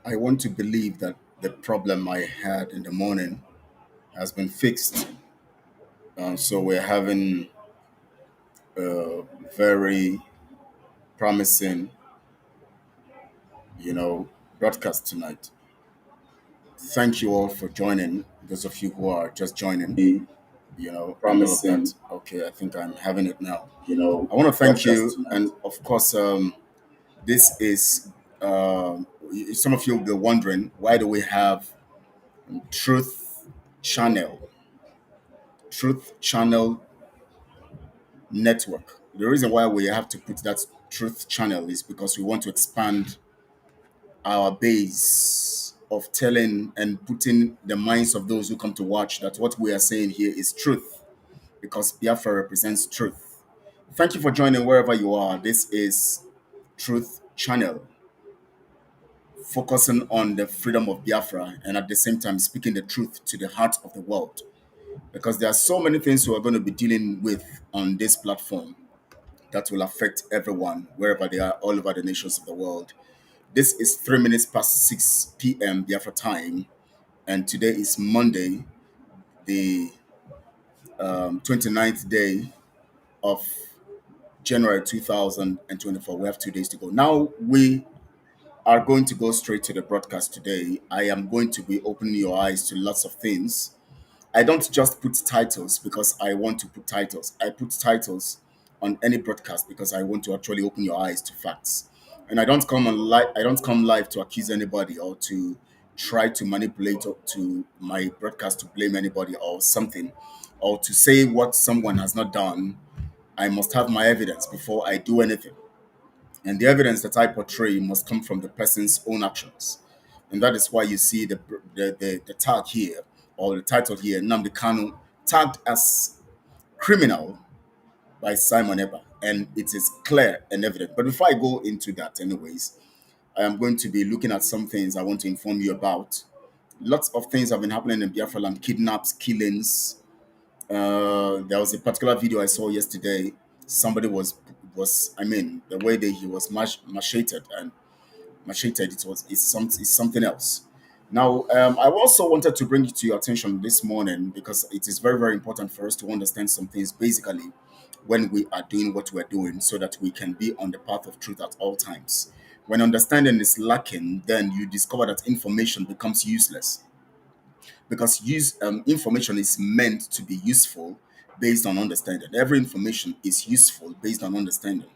I want to believe that the problem I had in the morning has been fixed. So we're having a very promising, broadcast tonight. Thank you all for joining. Those of you who are just joining, and all of Promising, that. Okay, I think I'm having it now. you know, I want to thank broadcast you, tonight. and of course, this is. Some of you will be wondering why do we have Truth Channel, Truth Channel Network. The reason why we have to put that Truth Channel is because we want to expand our base of telling and putting the minds of those who come to watch that what we are saying here is truth because Biafra represents truth. Thank you for joining wherever you are. This is Truth Channel, focusing on the freedom of Biafra and at the same time speaking the truth to the heart of the world. Because there are so many things we are going to be dealing with on this platform that will affect everyone wherever they are, all over the nations of the world. This is 3 minutes past 6 p.m. Biafra time, and today is Monday, the 29th day of January 2024. We have 2 days to go. Now we are going to go straight to the broadcast today. I am going to be opening your eyes to lots of things. I don't just put titles because I want to put titles. I put titles on any broadcast because I want to actually open your eyes to facts. And I don't come on live. I don't come live to accuse anybody or to try to manipulate to my broadcast to blame anybody or something, or to say what someone has not done. I must have my evidence before I do anything. And the evidence that I portray must come from the person's own actions. And that is why you see the tag here, or the title here, Nnamdi Kanu, tagged as criminal by Simon Eber. And it is clear and evident. But before I go into that, anyways, I am going to be looking at some things I want to inform you about. Lots of things have been happening in Biafra land: kidnaps, killings. There was a particular video I saw yesterday. Somebody was I mean the way that he was macheted and macheted, it's something else. Now, I also wanted to bring it to your attention this morning because it is very, very important for us to understand some things basically when we are doing what we're doing so that we can be on the path of truth at all times. When understanding is lacking, then you discover that information becomes useless because information is meant to be useful based on understanding. Every information is useful based on understanding.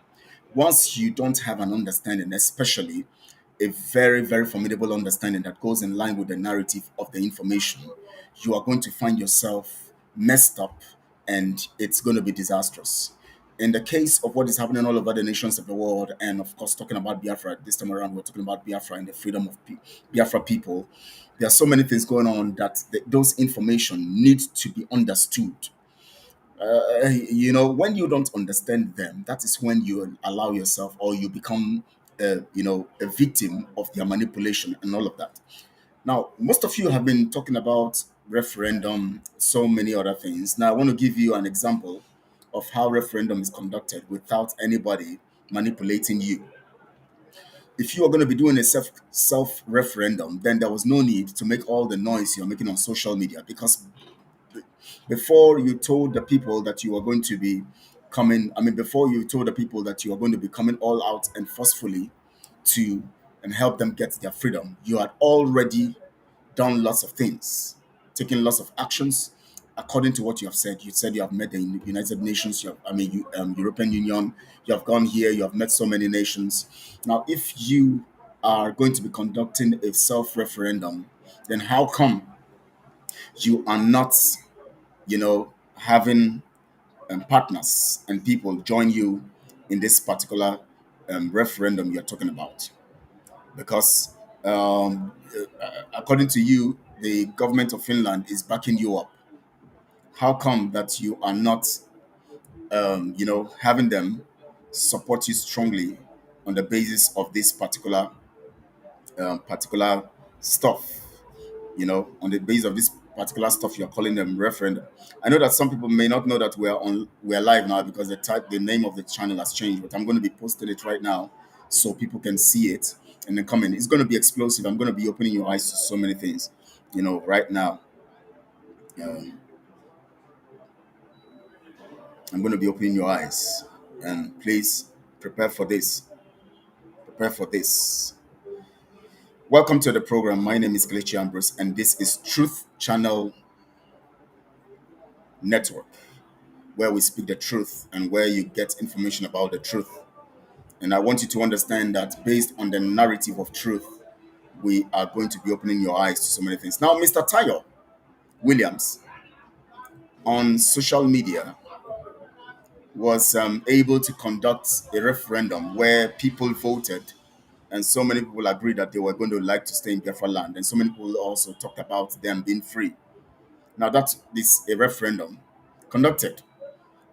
Once you don't have an understanding, especially a very, very formidable understanding that goes in line with the narrative of the information, you are going to find yourself messed up and it's going to be disastrous. In the case of what is happening all over the nations of the world, and of course, talking about Biafra this time around, we're talking about Biafra and the freedom of Biafra people. There are so many things going on that those information need to be understood. When you don't understand them, that is when you allow yourself or you become a victim of their manipulation and all of that. Now, most of you have been talking about referendum, so many other things. Now I want to give you an example of how referendum is conducted without anybody manipulating you. If you are going to be doing a self referendum, then there was no need to make all the noise you're making on social media, because before you told the people that you are going to be before you told the people that you are going to be coming all out and forcefully to and help them get their freedom, you had already done lots of things, taken lots of actions according to what you have said. You said you have met the United Nations, European Union, you have gone here, you have met so many nations. Now, if you are going to be conducting a self referendum, then how come you are not having partners and people join you in this particular referendum you're talking about? Because according to you, the government of Finland is backing you up. How come that you are not, having them support you strongly on the basis of this particular stuff? On the basis of this particular stuff you're calling them referendum. I know that some people may not know that we're live now because the name of the channel has changed, but I'm going to be posting it right now so people can see it and then comment. It's going to be explosive. I'm going to be opening your eyes to so many things, right now. Um, I'm going to be opening your eyes, and please prepare for this. Prepare for this. Welcome to the program. My name is Kelechi Ambrose, and this is Truth Channel Network, where we speak the truth and where you get information about the truth. And I want you to understand that based on the narrative of truth, we are going to be opening your eyes to so many things. Now, Mr. Tayo Williams on social media was able to conduct a referendum where people voted, and so many people agreed that they were going to like to stay in Biafra land, and so many people also talked about them being free. Now, that is a referendum conducted.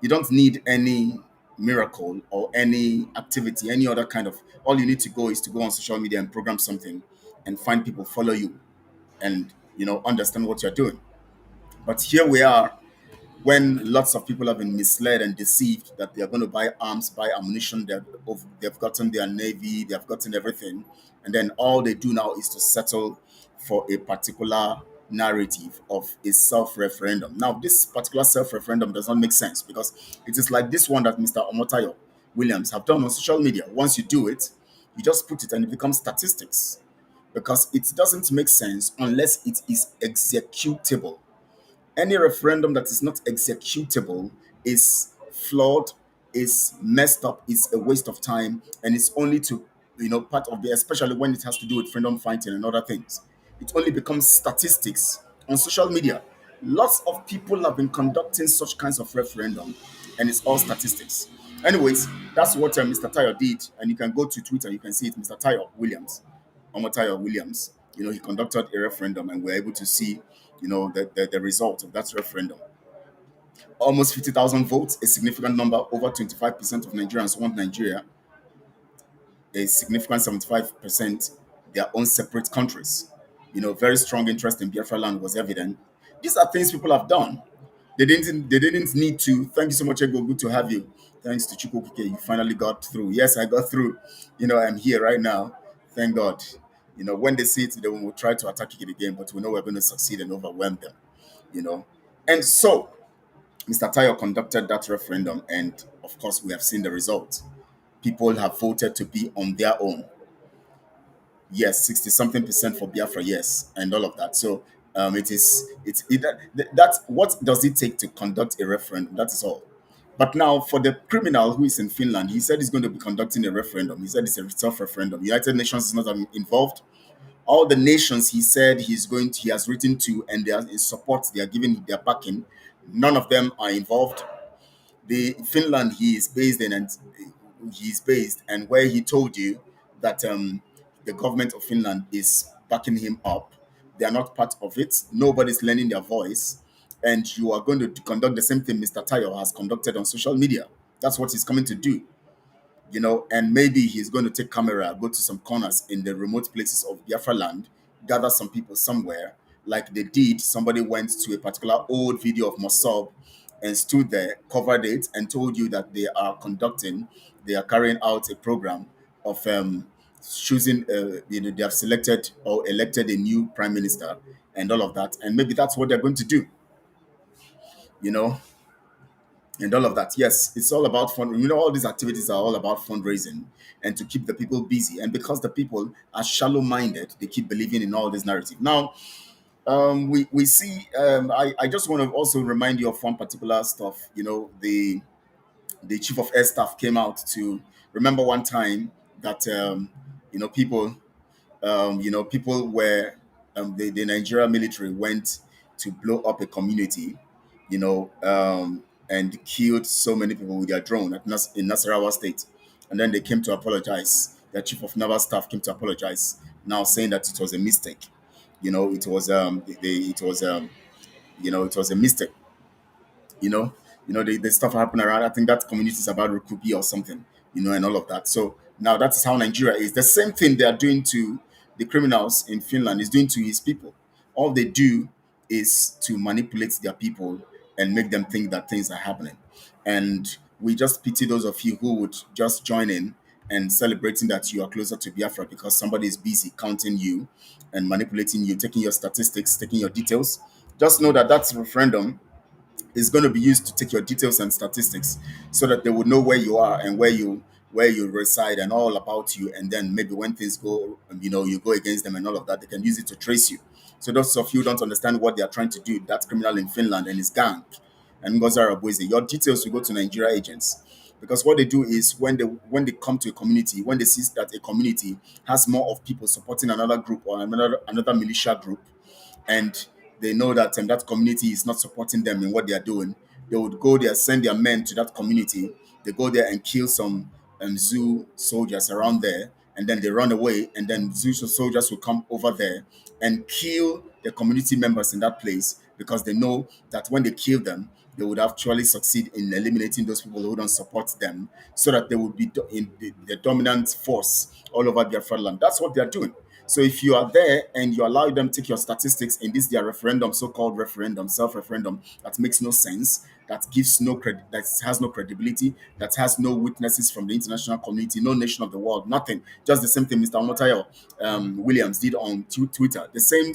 You don't need any miracle or any activity, any other kind of. All you need to go is to go on social media and program something, and find people follow you, and understand what you're doing. But here we are, when lots of people have been misled and deceived that they are going to buy arms, buy ammunition, they've gotten their navy, they've gotten everything, and then all they do now is to settle for a particular narrative of a self-referendum. Now, this particular self-referendum does not make sense, because it is like this one that Mr. Omotayo Williams have done on social media. Once you do it, you just put it and it becomes statistics, because it doesn't make sense unless it is executable. Any referendum that is not executable is flawed, is messed up, is a waste of time, and it's only to, part of the, especially when it has to do with freedom fighting and other things. It only becomes statistics on social media. Lots of people have been conducting such kinds of referendum, and it's all statistics. Anyways, that's what Mr. Tayo did, and you can go to Twitter, you can see it, Mr. Tayo Williams. Omotayo Williams, he conducted a referendum, and we're able to see, the result of that referendum. Almost 50,000 votes, a significant number. Over 25% of Nigerians want Nigeria, a significant 75% their own separate countries. Very strong interest in Biafra land was evident. These are things people have done. They didn't need to. Thank you so much, Ego. Good to have you. Thanks to Chukwuke, you finally got through. Yes, I got through. I'm here right now. Thank God. When they see it, they will try to attack it again, but we know we're going to succeed and overwhelm them. You know. And so Mr. Tayo conducted that referendum, and of course, we have seen the result. People have voted to be on their own. Yes, 60 something percent for Biafra, yes, and all of that. So that's what does it take to conduct a referendum? That is all. But now, for the criminal who is in Finland, he said he's going to be conducting a referendum. He said it's a self-referendum. United Nations is not involved. All the nations he said he has written to, and they are in support, they are giving their backing. None of them are involved. The Finland he's based, and where he told you that the government of Finland is backing him up. They are not part of it. Nobody's lending their voice, and you are going to conduct the same thing Mr. Tayo has conducted on social media. That's what he's coming to do. And maybe he's going to take camera, go to some corners in the remote places of Biafra land, gather some people somewhere, like they did. Somebody went to a particular old video of Mossab and stood there, covered it, and told you that they are carrying out a program of choosing, they have selected or elected a new prime minister and all of that. And maybe that's what they're going to do, you know and all of that. Yes, it's all about fund. All these activities are all about fundraising and to keep the people busy. And because the people are shallow-minded, they keep believing in all this narrative. Now, we see. I just want to also remind you of one particular stuff. The chief of air staff came out to remember one time that people people were the Nigeria military went to blow up a community, and killed so many people with their drone in Nasarawa State, and then they came to apologize. The chief of naval staff came to apologize, now saying that it was a mistake. It was it was a mistake. you know, the stuff happened around. I think that community is about Rukubi or something, and all of that. So now that is how Nigeria is. The same thing they are doing to the criminals in Finland is doing to his people. All they do is to manipulate their people and make them think that things are happening. And we just pity those of you who would just join in and celebrating that you are closer to Biafra because somebody is busy counting you and manipulating you, taking your statistics, taking your details. Just know that that referendum is going to be used to take your details and statistics so that they would know where you are and where you reside and all about you. And then maybe when things go, you go against them and all of that, they can use it to trace you. So those of you who don't understand what they are trying to do, that's criminal in Finland and his gang and Ngozara Boise, your details will go to Nigeria agents. Because what they do is when they come to a community, when they see that a community has more of people supporting another group or another militia group, and they know that that community is not supporting them in what they are doing, they would go there, send their men to that community. They go there and kill some zoo soldiers around there, and then they run away. And then zoo soldiers will come over there and kill the community members in that place because they know that when they kill them, they would actually succeed in eliminating those people who don't support them, so that they would be in the dominant force all over their land. That's what they are doing. So if you are there and you allow them to take your statistics in this their referendum, so-called referendum, self-referendum, that makes no sense, that gives no credit, that has no credibility, that has no witnesses from the international community, no nation of the world, nothing. Just the same thing Mr. Omotayo Williams did on Twitter. The same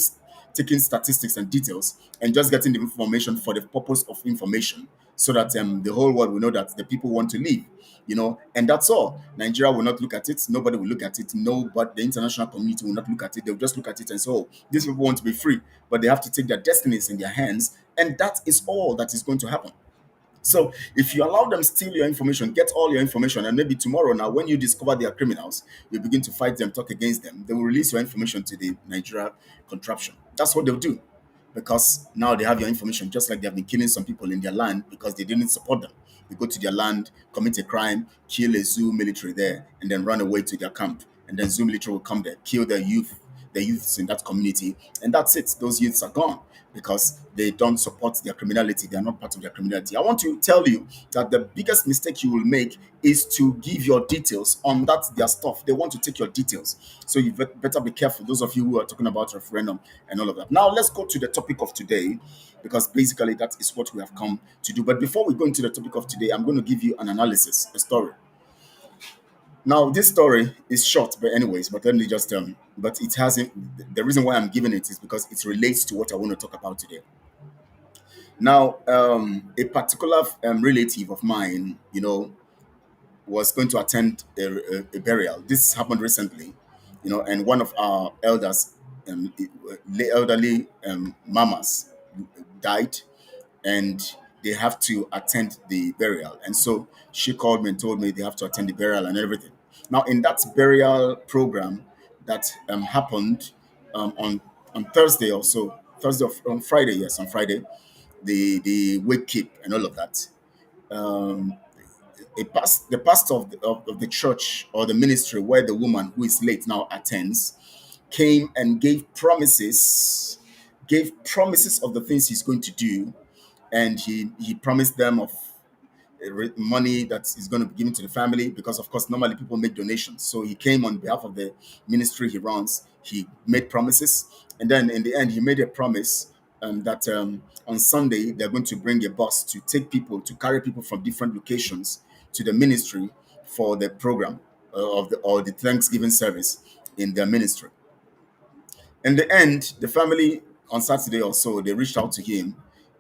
taking statistics and details and just getting the information for the purpose of information so that the whole world will know that the people want to leave, and that's all. Nigeria will not look at it. Nobody will look at it. No, but the international community will not look at it. They'll just look at it and say, oh, these people want to be free, but they have to take their destinies in their hands. And that is all that is going to happen. So if you allow them steal your information, get all your information, and maybe tomorrow now, when you discover they are criminals, you begin to fight them, talk against them, they will release your information to the Nigeria contraption. That's what they'll do. Because now they have your information, just like they have been killing some people in their land because they didn't support them. They go to their land, commit a crime, kill a zoo military there, and then run away to their camp. And then zoo military will come there, kill their youth, the youths in that community, and that's it. Those youths are gone because they don't support their criminality. They are not part of their criminality. I want to tell you that the biggest mistake you will make is to give your details on that their stuff. They want to take your details. So you better be careful, those of you who are talking about referendum and all of that. Now let's go to the topic of today, because basically that is what we have come to do. But before we go into the topic of today, I'm going to give you an analysis, a story. Now, this story is short, but anyways, but let me just but it hasn't. The reason why I'm giving it is because it relates to what I want to talk about today. Now, a particular relative of mine, was going to attend a burial. This happened recently, and one of our elders, elderly mamas, died, and they have to attend the burial. And so she called me and told me they have to attend the burial and everything. Now, in that burial program that happened on Thursday or so, on Friday, yes, on Friday, the wake keep and all of that. Um, the pastor of the church or the ministry where the woman who is late now attends came and gave promises of the things he's going to do, and he promised them of money that is going to be given to the family, because of course normally people make donations. So he came on behalf of the ministry he runs. He made promises, and then in the end he made a promise that on Sunday they're going to bring a bus to carry people from different locations to the ministry for the program or the Thanksgiving service in their ministry. In the end, the family on Saturday or so, they reached out to him.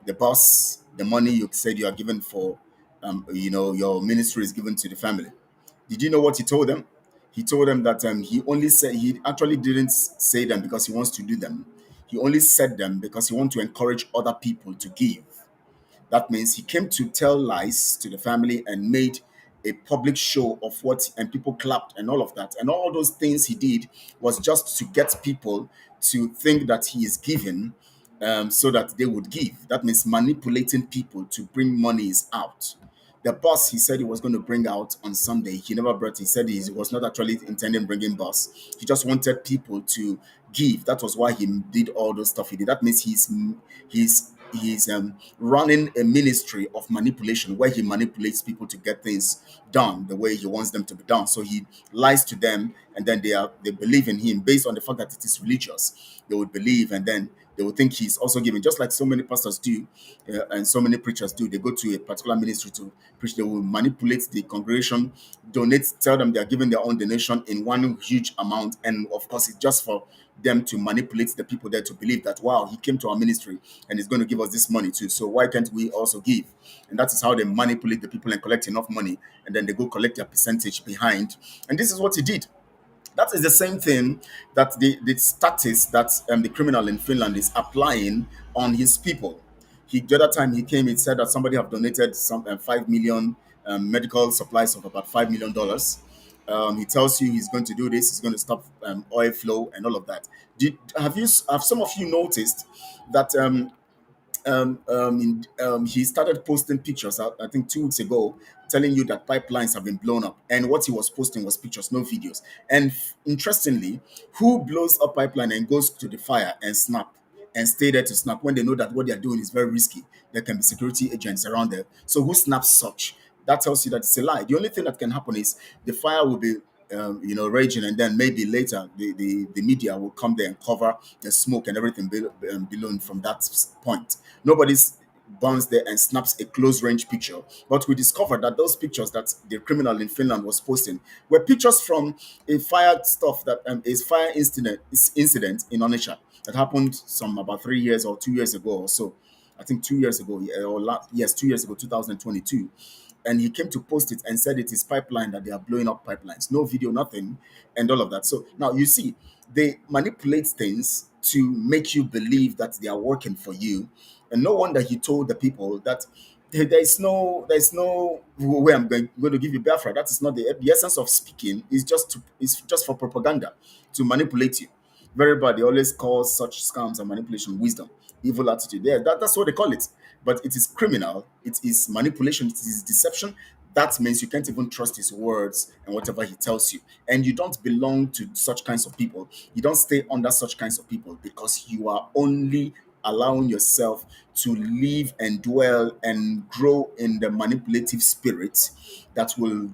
The boss, the money you said you are given for, your ministry is given to the family. Did you know what he told them? He told them that he actually didn't say them because he wants to do them. He only said them because he wants to encourage other people to give. That means he came to tell lies to the family and made a public show of what, and people clapped and all of that. And all those things he did was just to get people to think that he is giving, so that they would give. That means manipulating people to bring monies out. The boss he said he was going to bring out on Sunday, he never brought. He said he was not actually intending bringing boss. He just wanted people to give. That was why he did all those stuff he did. That means he's he's running a ministry of manipulation where he manipulates people to get things done the way he wants them to be done. So he lies to them, and then they believe in him based on the fact that it is religious. They would believe, and then they would think he's also giving, just like so many pastors do, and so many preachers do. They go to a particular ministry to preach. They will manipulate the congregation, donate, tell them they are giving their own donation in one huge amount, and of course, it's just for them to manipulate the people there to believe that, wow, he came to our ministry and he's going to give us this money too. So why can't we also give? And that is how they manipulate the people and collect enough money, and then they go collect their percentage behind. And this is what he did. That is the same thing that the status that the criminal in Finland is applying on his people. The other time he came, he said that somebody have donated some 5 million medical supplies of about $5 million. He tells you he's going to do this. He's going to stop oil flow and all of that. Have some of you noticed that he started posting pictures, I think 2 weeks ago, telling you that pipelines have been blown up. And what he was posting was pictures, no videos. And interestingly, who blows up pipeline and goes to the fire and snap and stay there to snap when they know that what they are doing is very risky? There can be security agents around there. So who snaps such? That tells you that it's a lie. The only thing that can happen is the fire will be raging, and then maybe later the media will come there and cover the smoke and everything below from that point. Nobody's burns there and snaps a close range picture. But we discovered that those pictures that the criminal in Finland was posting were pictures from a fire stuff that is fire incident in Onitsha that happened some about 3 years or 2 years ago or so. I think 2 years ago, yes, 2 years ago, 2022. And he came to post it and said it is pipeline, that they are blowing up pipelines. No video, nothing, and all of that. So now you see, they manipulate things to make you believe that they are working for you. And no wonder he told the people that there's no way going to give you BIAFRA. That is not the essence of speaking. Is just for propaganda to manipulate you. Very bad. They always call such scams and manipulation wisdom, evil attitude. Yeah, that's what they call it. But it is criminal. It is manipulation. It is deception. That means you can't even trust his words and whatever he tells you. And you don't belong to such kinds of people. You don't stay under such kinds of people, because you are only allowing yourself to live and dwell and grow in the manipulative spirit that will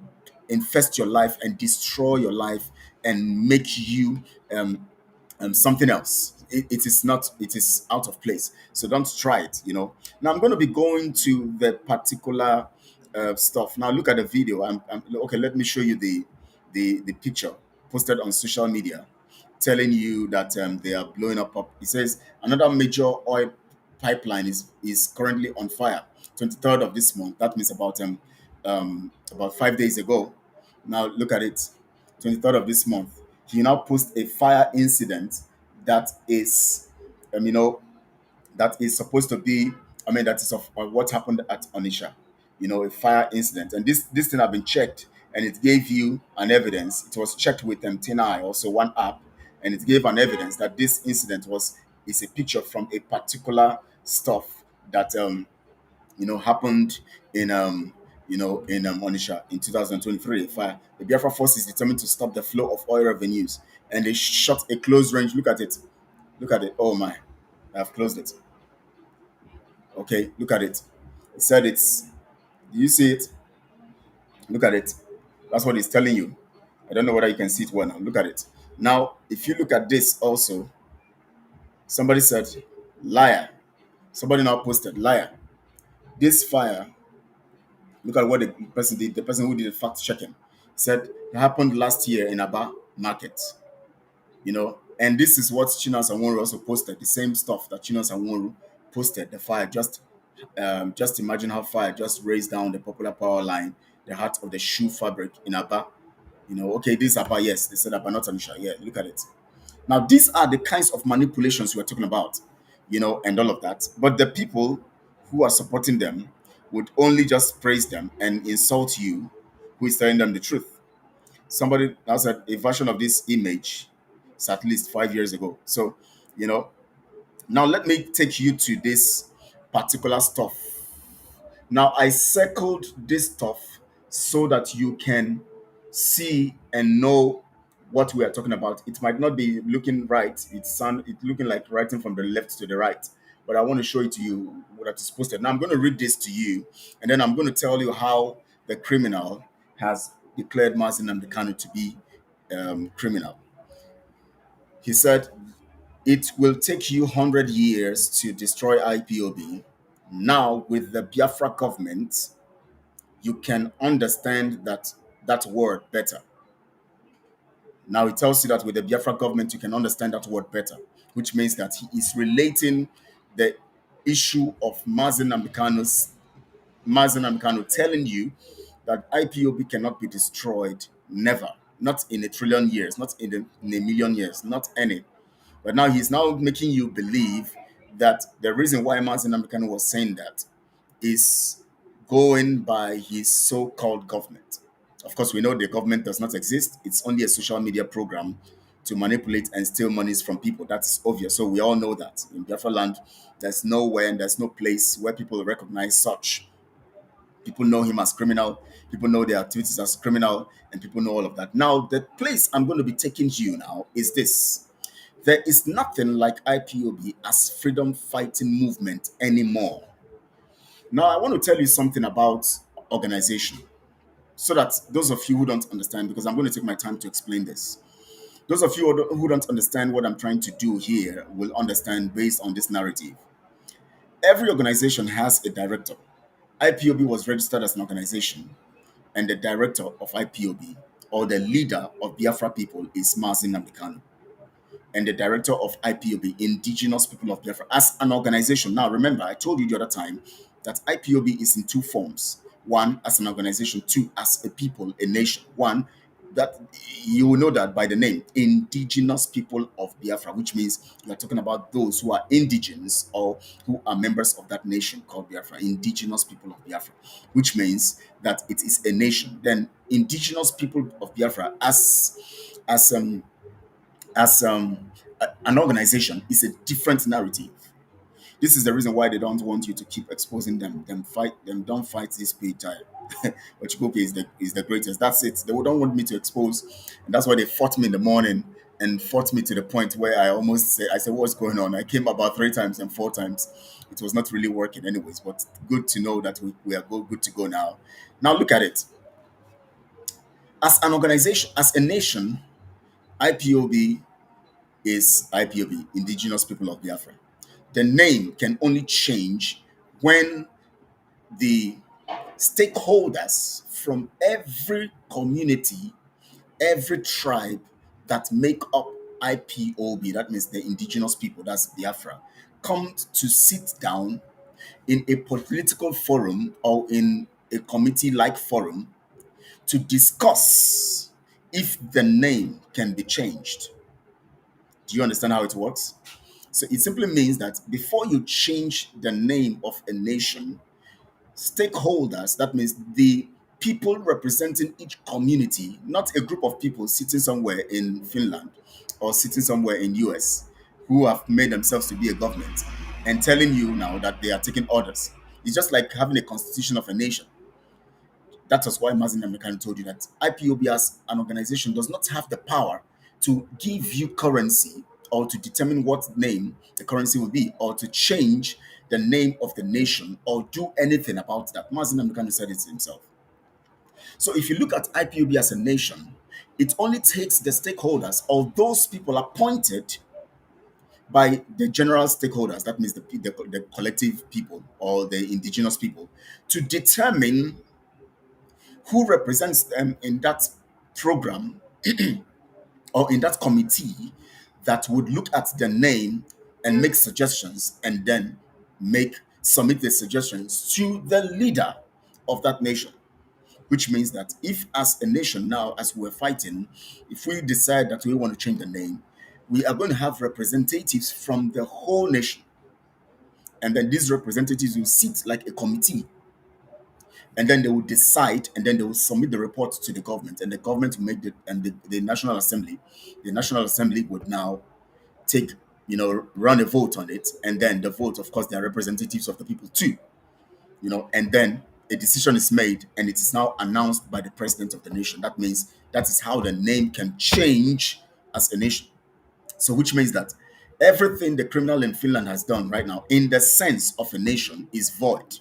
infest your life and destroy your life and make you something else. It is not, it is out of place. So don't try it. Now I'm going to be going to the particular stuff. Now look at the video. Okay, let me show you the picture posted on social media telling you that they are blowing up. It says another major oil pipeline is currently on fire. 23rd of this month. That means about 5 days ago. Now look at it. 23rd of this month. He now posts a fire incident that is, um, you know, that is supposed to be, that is of what happened at Onisha, a fire incident. And this thing have been checked, and it gave you an evidence. It was checked with TNI, also one app, and it gave an evidence that this incident is a picture from a particular stuff that happened in Onisha in 2023. Fire. The Biafra force is determined to stop the flow of oil revenues, and they shot a close range. Look at it. Look at it. Oh my, I've closed it. Okay, look at it. It said it's. Do you see it? Look at it. That's what it's telling you. I don't know whether you can see it well now. Look at it. Now, if you look at this also, somebody said, liar. Somebody now posted, liar. This fire, look at what the person did. The person who did the fact checking said it happened last year in Aba market. And this is what Chinas and Wonru also posted. The same stuff that Chinas and Wonru posted. The fire just imagine how fire just raised down the popular power line, the heart of the shoe fabric in Aba. Okay, this is Aba, yes, they said Aba, not Anisha. Yeah, look at it. Now, these are the kinds of manipulations we're talking about, and all of that. But the people who are supporting them would only just praise them and insult you, who is telling them the truth. Somebody now said a version of this image is at least 5 years ago. So, you know, now let me take you to this particular stuff. Now I circled this stuff so that you can see and know what we are talking about. It might not be looking right. It looking like writing from the left to the right. but I want to show it to you what is posted. Now I'm going to read this to you, and then I'm going to tell you how the criminal has declared Mazi Nnamdi Kanu to be criminal. He said, "It will take you 100 years to destroy IPOB. Now, with the Biafra government, you can understand that word better." Now it tells you that with the Biafra government, you can understand that word better, which means that he is relating the issue of Mazi Nnamdi Kanu telling you that IPOB cannot be destroyed, never, not in a trillion years, not in a million years, not any. But now he's now making you believe that the reason why Mazi Nnamdi Kanu was saying that is going by his so-called government. Of course, we know the government does not exist. It's only a social media program to manipulate and steal monies from people. That's obvious. So we all know that in Biafra land, there's nowhere and there's no place where people recognize such. People know him as criminal. People know their activities as criminal, and people know all of that. Now, the place I'm going to be taking you now is this. There is nothing like IPOB as freedom fighting movement anymore. Now, I want to tell you something about organization so that those of you who don't understand, because I'm going to take my time to explain this, those of you who don't understand what I'm trying to do here will understand based on this narrative. Every organization has a director. IPOB was registered as an organization, and the director of IPOB or the leader of Biafra people is Mazi Nnamdi Kanu, and the director of IPOB, Indigenous People of Biafra, as an organization. Now, remember, I told you the other time that IPOB is in two forms: one, as an organization; two, as a people, a nation. One, that you will know that by the name Indigenous People of Biafra, which means you are talking about those who are indigenous or who are members of that nation called Biafra, Indigenous People of Biafra, which means that it is a nation. Then Indigenous People of Biafra as um an organization is a different narrative. This is the reason why they don't want you to keep exposing them. Don't fight this page. But Chikoke is the greatest. That's it. They don't want me to expose, and that's why they fought me in the morning and fought me to the point where I said, "What's going on?" I came about 3 times and 4 times. It was not really working, anyways. But good to know that we are good to go now. Now look at it. As an organization, as a nation, IPOB is IPOB, Indigenous People of Biafra. The name can only change when the stakeholders from every community, every tribe that make up IPOB, that means the indigenous people, that's Biafra, come to sit down in a political forum or in a committee like forum to discuss if the name can be changed. Do you understand how it works? So it simply means that before you change the name of a nation, stakeholders, that means the people representing each community, not a group of people sitting somewhere in Finland or sitting somewhere in US who have made themselves to be a government and telling you now that they are taking orders. It's just like having a constitution of a nation. That was why Mazi Nnamdi Kanu told you that IPOB as an organization does not have the power to give you currency or to determine what name the currency will be or to change the name of the nation or do anything about that. Mazi Nnamdi Kanu said it himself. So if you look at IPOB as a nation, it only takes the stakeholders or those people appointed by the general stakeholders, that means the collective people or the indigenous people, to determine who represents them in that program or in that committee that would look at the name and make suggestions and then make submit the suggestions to the leader of that nation. Which means that if as a nation now, as we're fighting, if we decide that we want to change the name, we are going to have representatives from the whole nation. And then these representatives will sit like a committee, and then they will decide, and then they will submit the report to the government, and the government will make the National Assembly. The National Assembly would now take, run a vote on it, and then the vote, of course, they are representatives of the people too, and then a decision is made, and it is now announced by the president of the nation. That means that is how the name can change as a nation. So, which means that Everything the criminal in Finland has done right now, in the sense of a nation, is void.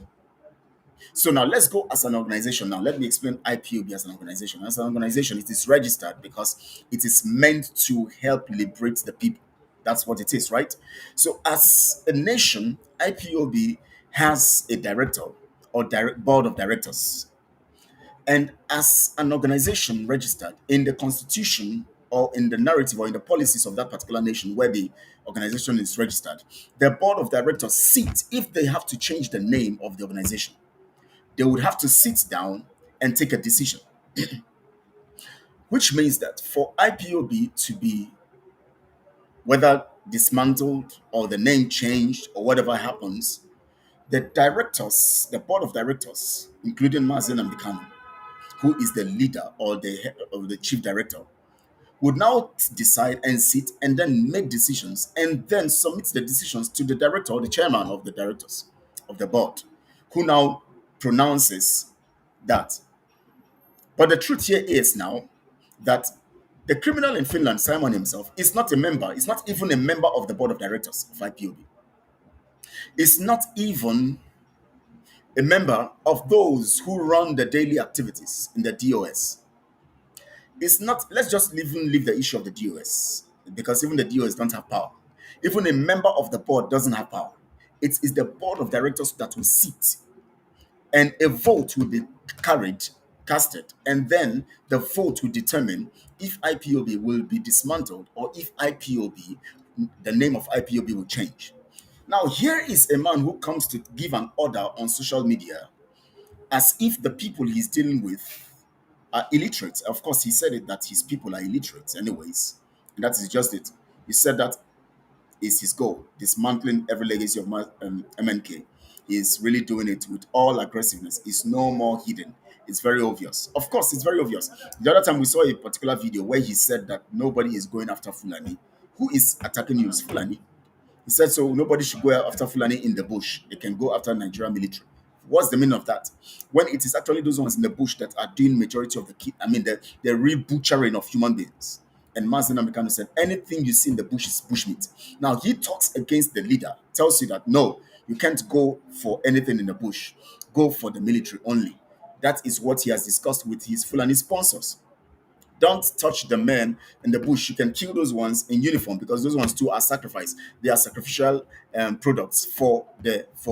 So now let's go as an organization. Now let me explain IPOB as an organization. As an organization, it is registered because it is meant to help liberate the people. That's what it is, right? So as a nation, IPOB has a director or board of directors. And as an organization registered in the constitution or in the narrative or in the policies of that particular nation where the organization is registered, the board of directors sit if they have to change the name of the organization. They would have to sit down and take a decision, which means that for IPOB to be whether dismantled or the name changed or whatever happens, the directors, the board of directors, including Mazi Nnamdi Kanu, who is the leader or the head or the chief director, would now decide and sit and then make decisions and then submit the decisions to the director or the chairman of the directors of the board, who now pronounces that. But the truth here is now that the criminal in Finland, Simon himself, is not a member. It's not even a member of the board of directors of IPOB. It's not even a member of those who run the daily activities in the DOS. It's not, let's just even leave the issue of the DOS because even the DOS don't have power. Even a member of the board doesn't have power. It is the board of directors that will sit and a vote will be carried, casted, and then the vote will determine if IPOB will be dismantled or if IPOB, the name of IPOB will change. Now, here is a man who comes to give an order on social media as if the people he's dealing with are illiterate. Of course, he said it that his people are illiterate, anyways. And that is just it. He said that is his goal, dismantling every legacy of MNK. He's really doing it with all aggressiveness. It's no more hidden. It's very obvious. Of course, it's very obvious. The other time we saw a particular video where he said that nobody is going after Fulani. Who is attacking you is Fulani. He said so nobody should go after Fulani in the bush. They can go after Nigerian military. What's the meaning of that? When it is actually those ones in the bush that are doing majority of the real butchering of human beings. And Mazi Nnamdi Kanu said, anything you see in the bush is bushmeat. Now he talks against the leader, tells you that no, you can't go for anything in the bush. Go for the military only. That is what he has discussed with his Fulani sponsors. Don't touch the men in the bush. You can kill those ones in uniform because those ones too are sacrifice. They are sacrificial products for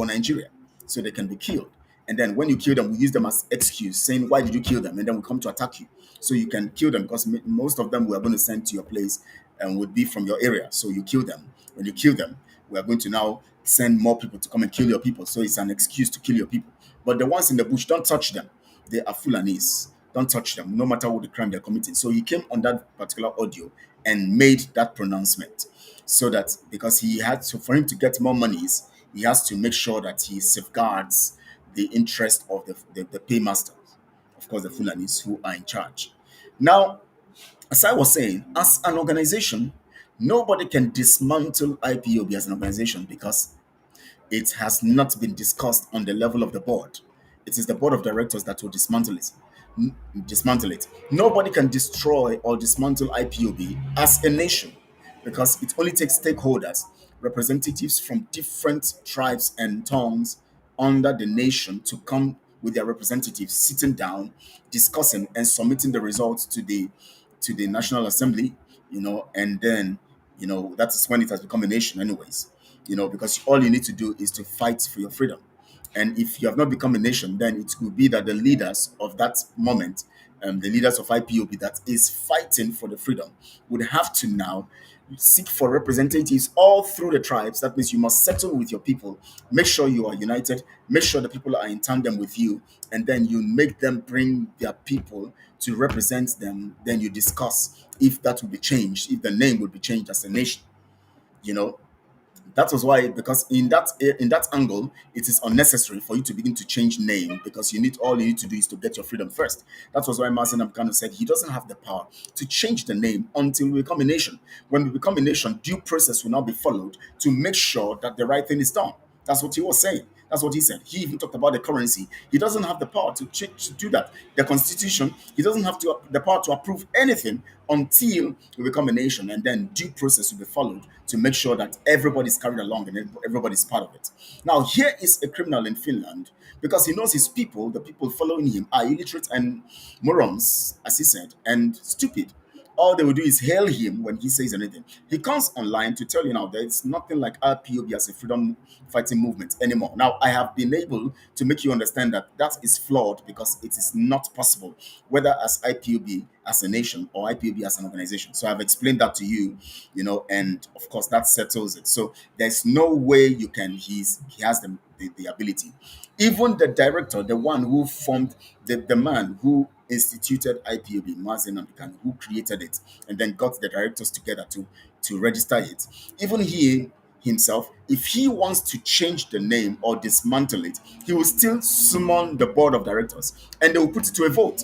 Nigeria, so they can be killed. And then when you kill them, we use them as excuse, saying why did you kill them, and then we come to attack you. So you can kill them because most of them we are going to send to your place and would be from your area. So you kill them. When you kill them, we are going to now send more people to come and kill your people. So it's an excuse to kill your people. But the ones in the bush, don't touch them. They are Fulanis. Don't touch them, no matter what the crime they're committing. So he came on that particular audio and made that pronouncement. So that because he had to, for him to get more monies, he has to make sure that he safeguards the interest of the paymasters, of course, the Fulanis who are in charge. Now, as I was saying, as an organization, nobody can dismantle IPOB as an organization because it has not been discussed on the level of the board. It is the board of directors that will dismantle it. Dismantle it. Nobody can destroy or dismantle IPOB as a nation because it only takes stakeholders, representatives from different tribes and tongues under the nation to come with their representatives, sitting down, discussing and submitting the results to the National Assembly, and then that is when it has become a nation, anyways. Because all you need to do is to fight for your freedom. And if you have not become a nation, then it could be that the leaders of that moment, the leaders of IPOB that is fighting for the freedom, would have to now seek for representatives all through the tribes. That means you must settle with your people, make sure you are united, make sure the people are in tandem with you, and then you make them bring their people to represent them. Then you discuss if that will be changed, if the name would be changed as a nation. You know, that was why, because in that angle, it is unnecessary for you to begin to change name because all you need to do is to get your freedom first. That was why Mazi Nnamdi Kanu said he doesn't have the power to change the name until we become a nation. When we become a nation, due process will now be followed to make sure that the right thing is done. That's what he was saying. That's what he said. He even talked about the currency. He doesn't have the power to change, to do that. The constitution, he doesn't have the power to approve anything until we become a nation, and then due process will be followed to make sure that everybody's carried along and everybody's part of it. Now, here is a criminal in Finland because he knows his people, the people following him, are illiterate and morons, as he said, and stupid. All they will do is hail him when he says anything. He comes online to tell you now that it's nothing like RPOB as a freedom fighting movement anymore. Now, I have been able to make you understand that that is flawed because it is not possible, whether as IPOB as a nation or IPOB as an organization. So I've explained that to you, and of course that settles it. So there's no way you can. He has the ability. Even the director, the one who formed the man who instituted IPOB, Mazi Nnamdi Kanu, who created it and then got the directors together to register it. Even he himself, if he wants to change the name or dismantle it, he will still summon the board of directors and they will put it to a vote.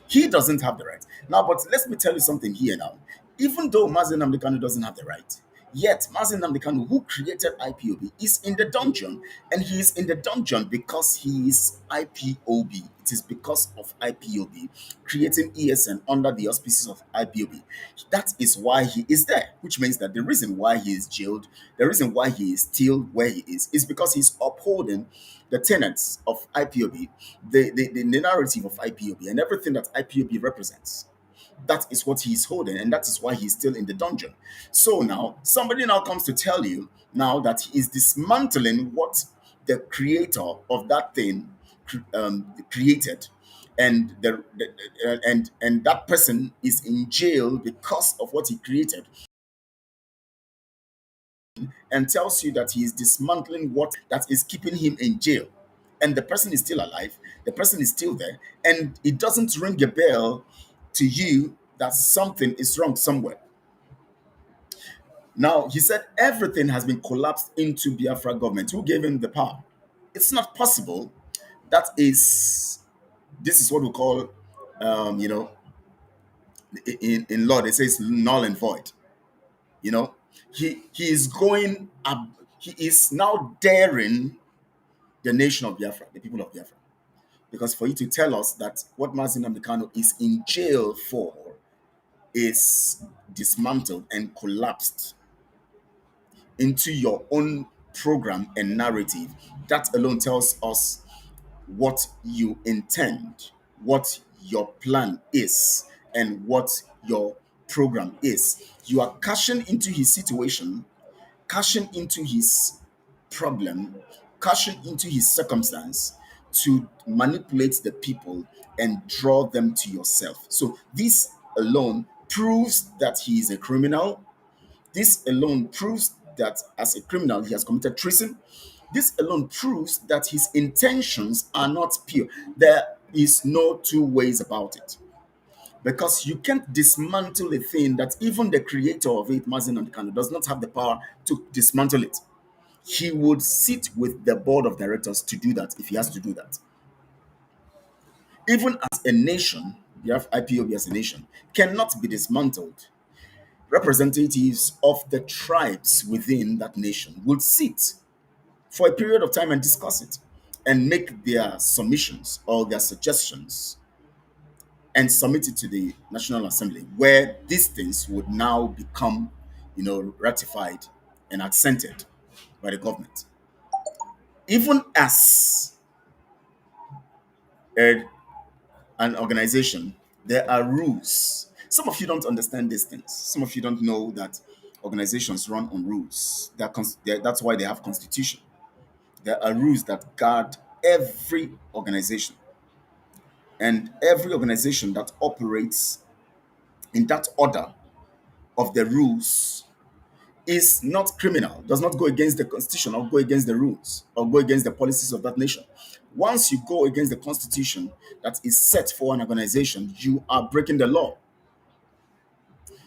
He doesn't have the right. Now, but let me tell you something here now. Even though Mazi Nnamdi Kanu doesn't have the right, yet Mazi Nnamdi Kanu, who created IPOB, is in the dungeon, and he is in the dungeon because he is IPOB. It is because of IPOB creating ESN under the auspices of IPOB. That is why he is there, which means that the reason why he is jailed, the reason why he is still where he is because he's upholding the tenets of IPOB, the narrative of IPOB, and everything that IPOB represents. That is what he's holding, and that is why he's still in the dungeon. So now, somebody now comes to tell you now that he is dismantling what the creator of that thing created, and and that person is in jail because of what he created, and tells you that he is dismantling what that is keeping him in jail. And the person is still alive, the person is still there, and it doesn't ring a bell to you that something is wrong somewhere. Now, he said everything has been collapsed into Biafra government. Who gave him the power? It's not possible. That is, this is what we call, um, you know, in law, they say it's null and void. You know, he is going up, he is now daring the nation of Biafra, the people of Biafra. Because for you to tell us that what Mazi Nnamdi Kanu is in jail for is dismantled and collapsed into your own program and narrative, that alone tells us what you intend, what your plan is, and what your program is. You are cashing into his situation, cashing into his problem, cashing into his circumstance to manipulate the people and draw them to yourself. So this alone proves that he is a criminal. This alone proves that as a criminal he has committed treason. This alone proves that his intentions are not pure. There is no two ways about it. Because you can't dismantle a thing that even the creator of it, Mazi Nnamdi Kanu, does not have the power to dismantle it. He would sit with the board of directors to do that if he has to do that. Even as a nation, you have IPOB as a nation, cannot be dismantled. Representatives of the tribes within that nation would sit for a period of time and discuss it and make their submissions or their suggestions and submit it to the National Assembly, where these things would now become, ratified and accented by the government. Even as a, an organization, there are rules. Some of you don't understand these things. Some of you don't know that organizations run on rules. That's why they have constitution. There are rules that guard every organization, and every organization that operates in that order of the rules is not criminal, does not go against the constitution or go against the rules or go against the policies of that nation. Once you go against the constitution that is set for an organization, you are breaking the law.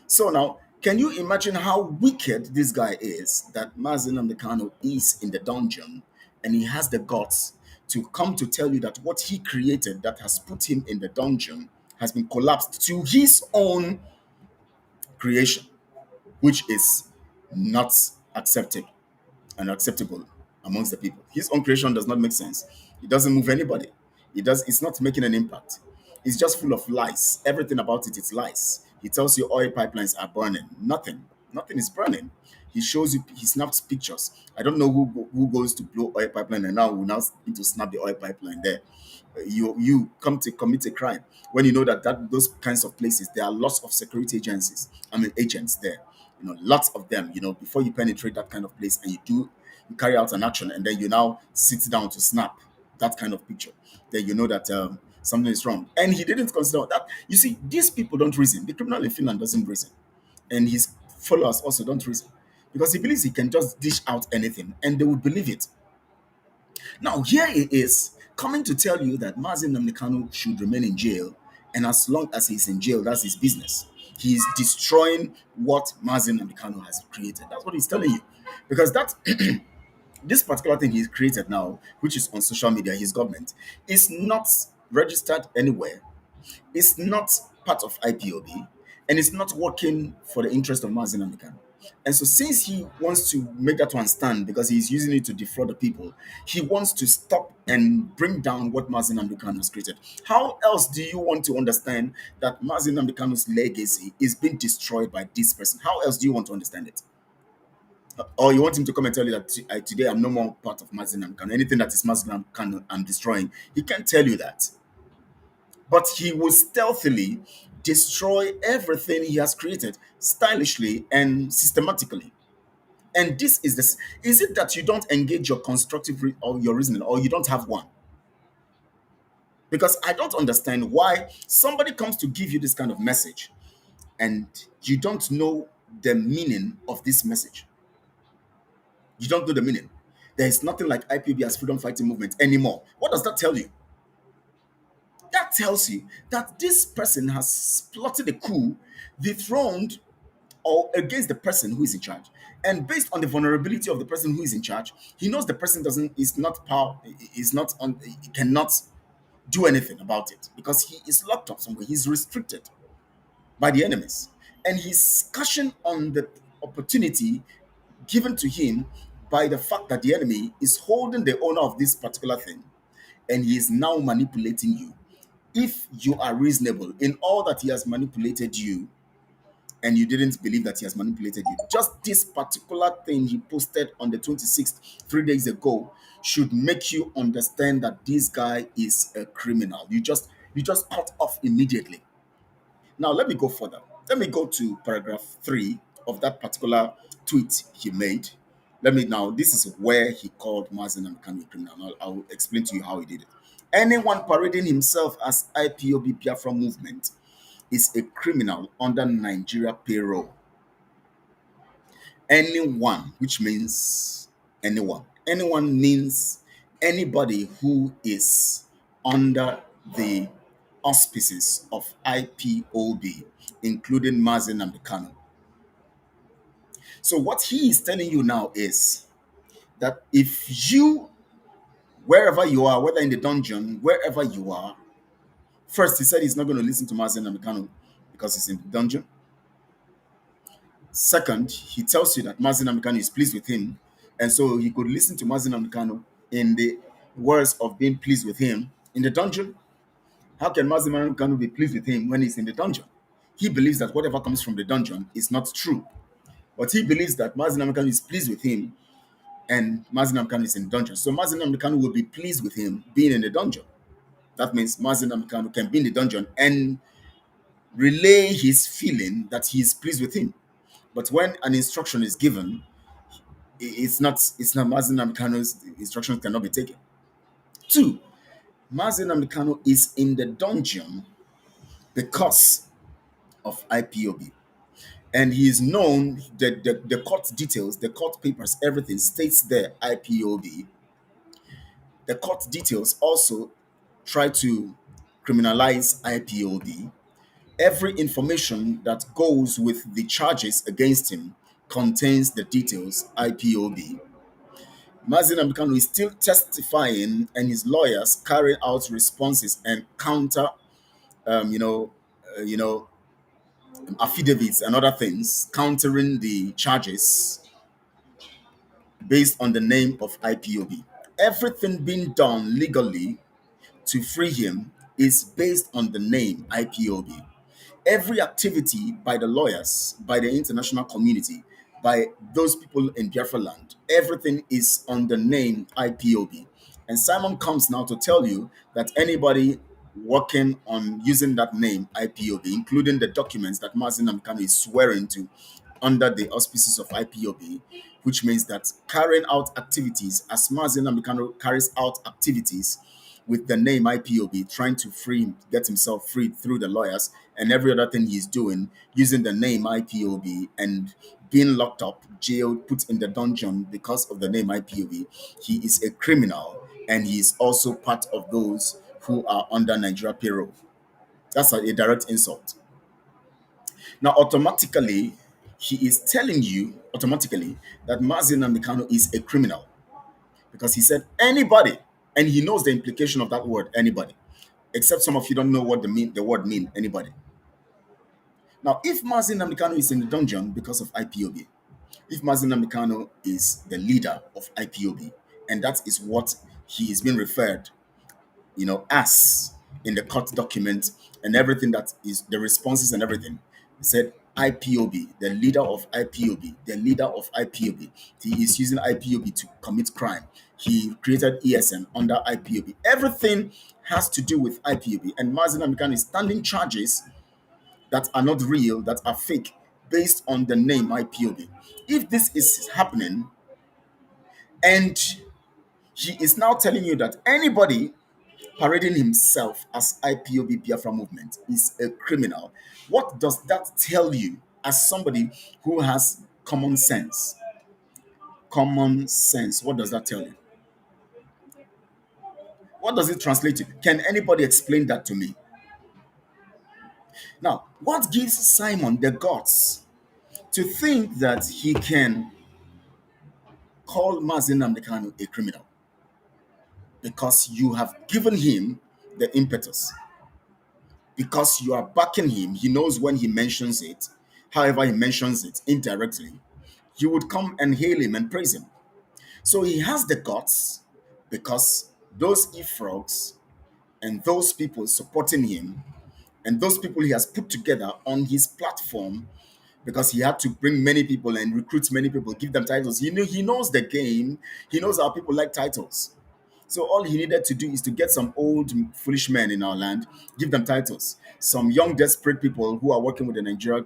So now, can you imagine how wicked this guy is, that Mazi Nnamdi Kanu is in the dungeon and he has the guts to come to tell you that what he created that has put him in the dungeon has been collapsed to his own creation, which is not accepted and acceptable. amongst the people. His own creation does not make sense. It doesn't move anybody. It's not making an impact. It's just full of lies. Everything about it is lies. He tells you oil pipelines are burning. Nothing is burning. He shows you, he snaps pictures. I don't know who goes to blow oil pipeline and now will now need to snap the oil pipeline there. You come to commit a crime when you know that those kinds of places there are lots of security agencies. I mean agents there. Lots of them. Before you penetrate that kind of place and you carry out an action and then you now sit down to snap that kind of picture, then you know that something is wrong. And he didn't consider that. You see, these people don't reason. The criminal in Finland doesn't reason, and his followers also don't reason because he believes he can just dish out anything and they would believe it. Now, here he is coming to tell you that Mazi Nnamdi Kanu should remain in jail, and as long as he's in jail, that's his business. He's destroying what Mazi Nnamdi Kanu has created. That's what he's telling you. Because that this particular thing he's created now, which is on social media, his government, is not registered anywhere. It's not part of IPOB, and it's not working for the interest of Mazi Nnamdi Kanu. And so, since he wants to make that one stand because he's using it to defraud the people, he wants to stop and bring down what Mazi Nnamdi Kanu has created. How else do you want to understand that Mazi Nnamdi Kanu's legacy is being destroyed by this person? How else do you want to understand it? Or you want him to come and tell you that today I'm no more part of Mazi Nnamdi Kanu. Anything that is Mazi Nnamdi Kanu, I'm destroying. He can't tell you that. But he will stealthily destroy everything he has created, stylishly and systematically. And this is this. Is it that you don't engage your constructive or your reasoning, or you don't have one? Because I don't understand why somebody comes to give you this kind of message and you don't know the meaning of this message. You don't know the meaning. There is nothing like IPB as freedom fighting movement anymore. What does that tell you? That tells you that this person has plotted a coup, dethroned or against the person who is in charge. And based on the vulnerability of the person who is in charge, he knows the person doesn't is not power is not on he cannot do anything about it because he is locked up somewhere. He's restricted by the enemies. And he's cashing on the opportunity given to him by the fact that the enemy is holding the owner of this particular thing and he is now manipulating you. If you are reasonable in all that he has manipulated you, and you didn't believe that he has manipulated you, just this particular thing he posted on the 26th, 3 days ago, should make you understand that this guy is a criminal. You just cut off immediately. Now let me go further. Let me go to paragraph 3 of that particular tweet he made. This is where he called Mazi Nnamdi Kanu a criminal. I'll explain to you how he did it. Anyone parading himself as IPOB BIAFRA movement is a criminal under Nigeria payroll. Anyone, which means anyone. Anyone means anybody who is under the auspices of IPOB, including Mazi Nnamdi Kanu. So what he is telling you now is that if you, wherever you are, whether in the dungeon, wherever you are, first he said he's not going to listen to Mazi Nnamdi Kanu because he's in the dungeon. Second, he tells you that Mazi Nnamdi Kanu is pleased with him, and so he could listen to Mazi Nnamdi Kanu in the words of being pleased with him in the dungeon. How can Mazi Nnamdi Kanu be pleased with him when he's in the dungeon? He believes that whatever comes from the dungeon is not true, but he believes that Mazi Nnamdi Kanu is pleased with him, and Mazi Nnamdi Kanu is in the dungeon. So Mazi Nnamdi Kanu will be pleased with him being in the dungeon. That means Mazi Nnamdi Kanu can be in the dungeon and relay his feeling that he is pleased with him. But when an instruction is given, it's not Mazi Nnamdi Kanu's instructions cannot be taken. Two, Mazi Nnamdi Kanu is in the dungeon because of IPOB. And he is known, the court details, the court papers, everything states there IPOB. The court details also try to criminalize IPOB. Every information that goes with the charges against him contains the details IPOB. Mazi Nnamdi Kanu is still testifying, and his lawyers carry out responses and counter, um, you know, uh, you know, affidavits and other things countering the charges based on the name of IPOB. Everything being done legally to free him is based on the name IPOB. Every activity by the lawyers, by the international community, by those people in Biafra land, everything is on the name IPOB. And Simon comes now to tell you that anybody working on using that name IPOB, including the documents that Mazi Nnamdi Kanu is swearing to under the auspices of IPOB, which means that carrying out activities as Mazi Nnamdi Kanu carries out activities with the name IPOB, trying to get himself freed through the lawyers and every other thing he's doing using the name IPOB and being locked up, jailed, put in the dungeon because of the name IPOB. He is a criminal and he is also part of those who are under Nigeria payroll. That's a direct insult. Now, automatically, he is telling you automatically that Mazi Nnamdi Kanu is a criminal because he said anybody, and he knows the implication of that word anybody, except some of you don't know what the word mean anybody. Now, if Mazi Nnamdi Kanu is in the dungeon because of IPOB, if Mazi Nnamdi Kanu is the leader of IPOB, and that is what he is being referred, as in the court document and everything that is the responses and everything, he said IPOB, the leader of IPOB, the leader of IPOB. He is using IPOB to commit crime. He created ESN under IPOB. Everything has to do with IPOB, and Mazi Nnamdi Kanu is standing charges that are not real, that are fake, based on the name IPOB. If this is happening, and he is now telling you that anybody parading himself as IPOB Biafra movement is a criminal, what does that tell you as somebody who has common sense? Common sense. What does that tell you? What does it translate to? Can anybody explain that to me? Now, what gives Simon the guts to think that he can call Mazi Nnamdi Kanu a criminal? Because you have given him the impetus. Because you are backing him, he knows when he mentions it, however he mentions it indirectly, you would come and hail him and praise him. So he has the guts because those e-frogs and those people supporting him and those people he has put together on his platform, because he had to bring many people and recruit many people, give them titles. He knows the game. He knows how people like titles. So all he needed to do is to get some old foolish men in our land, give them titles. Some young desperate people who are working with the Nigeria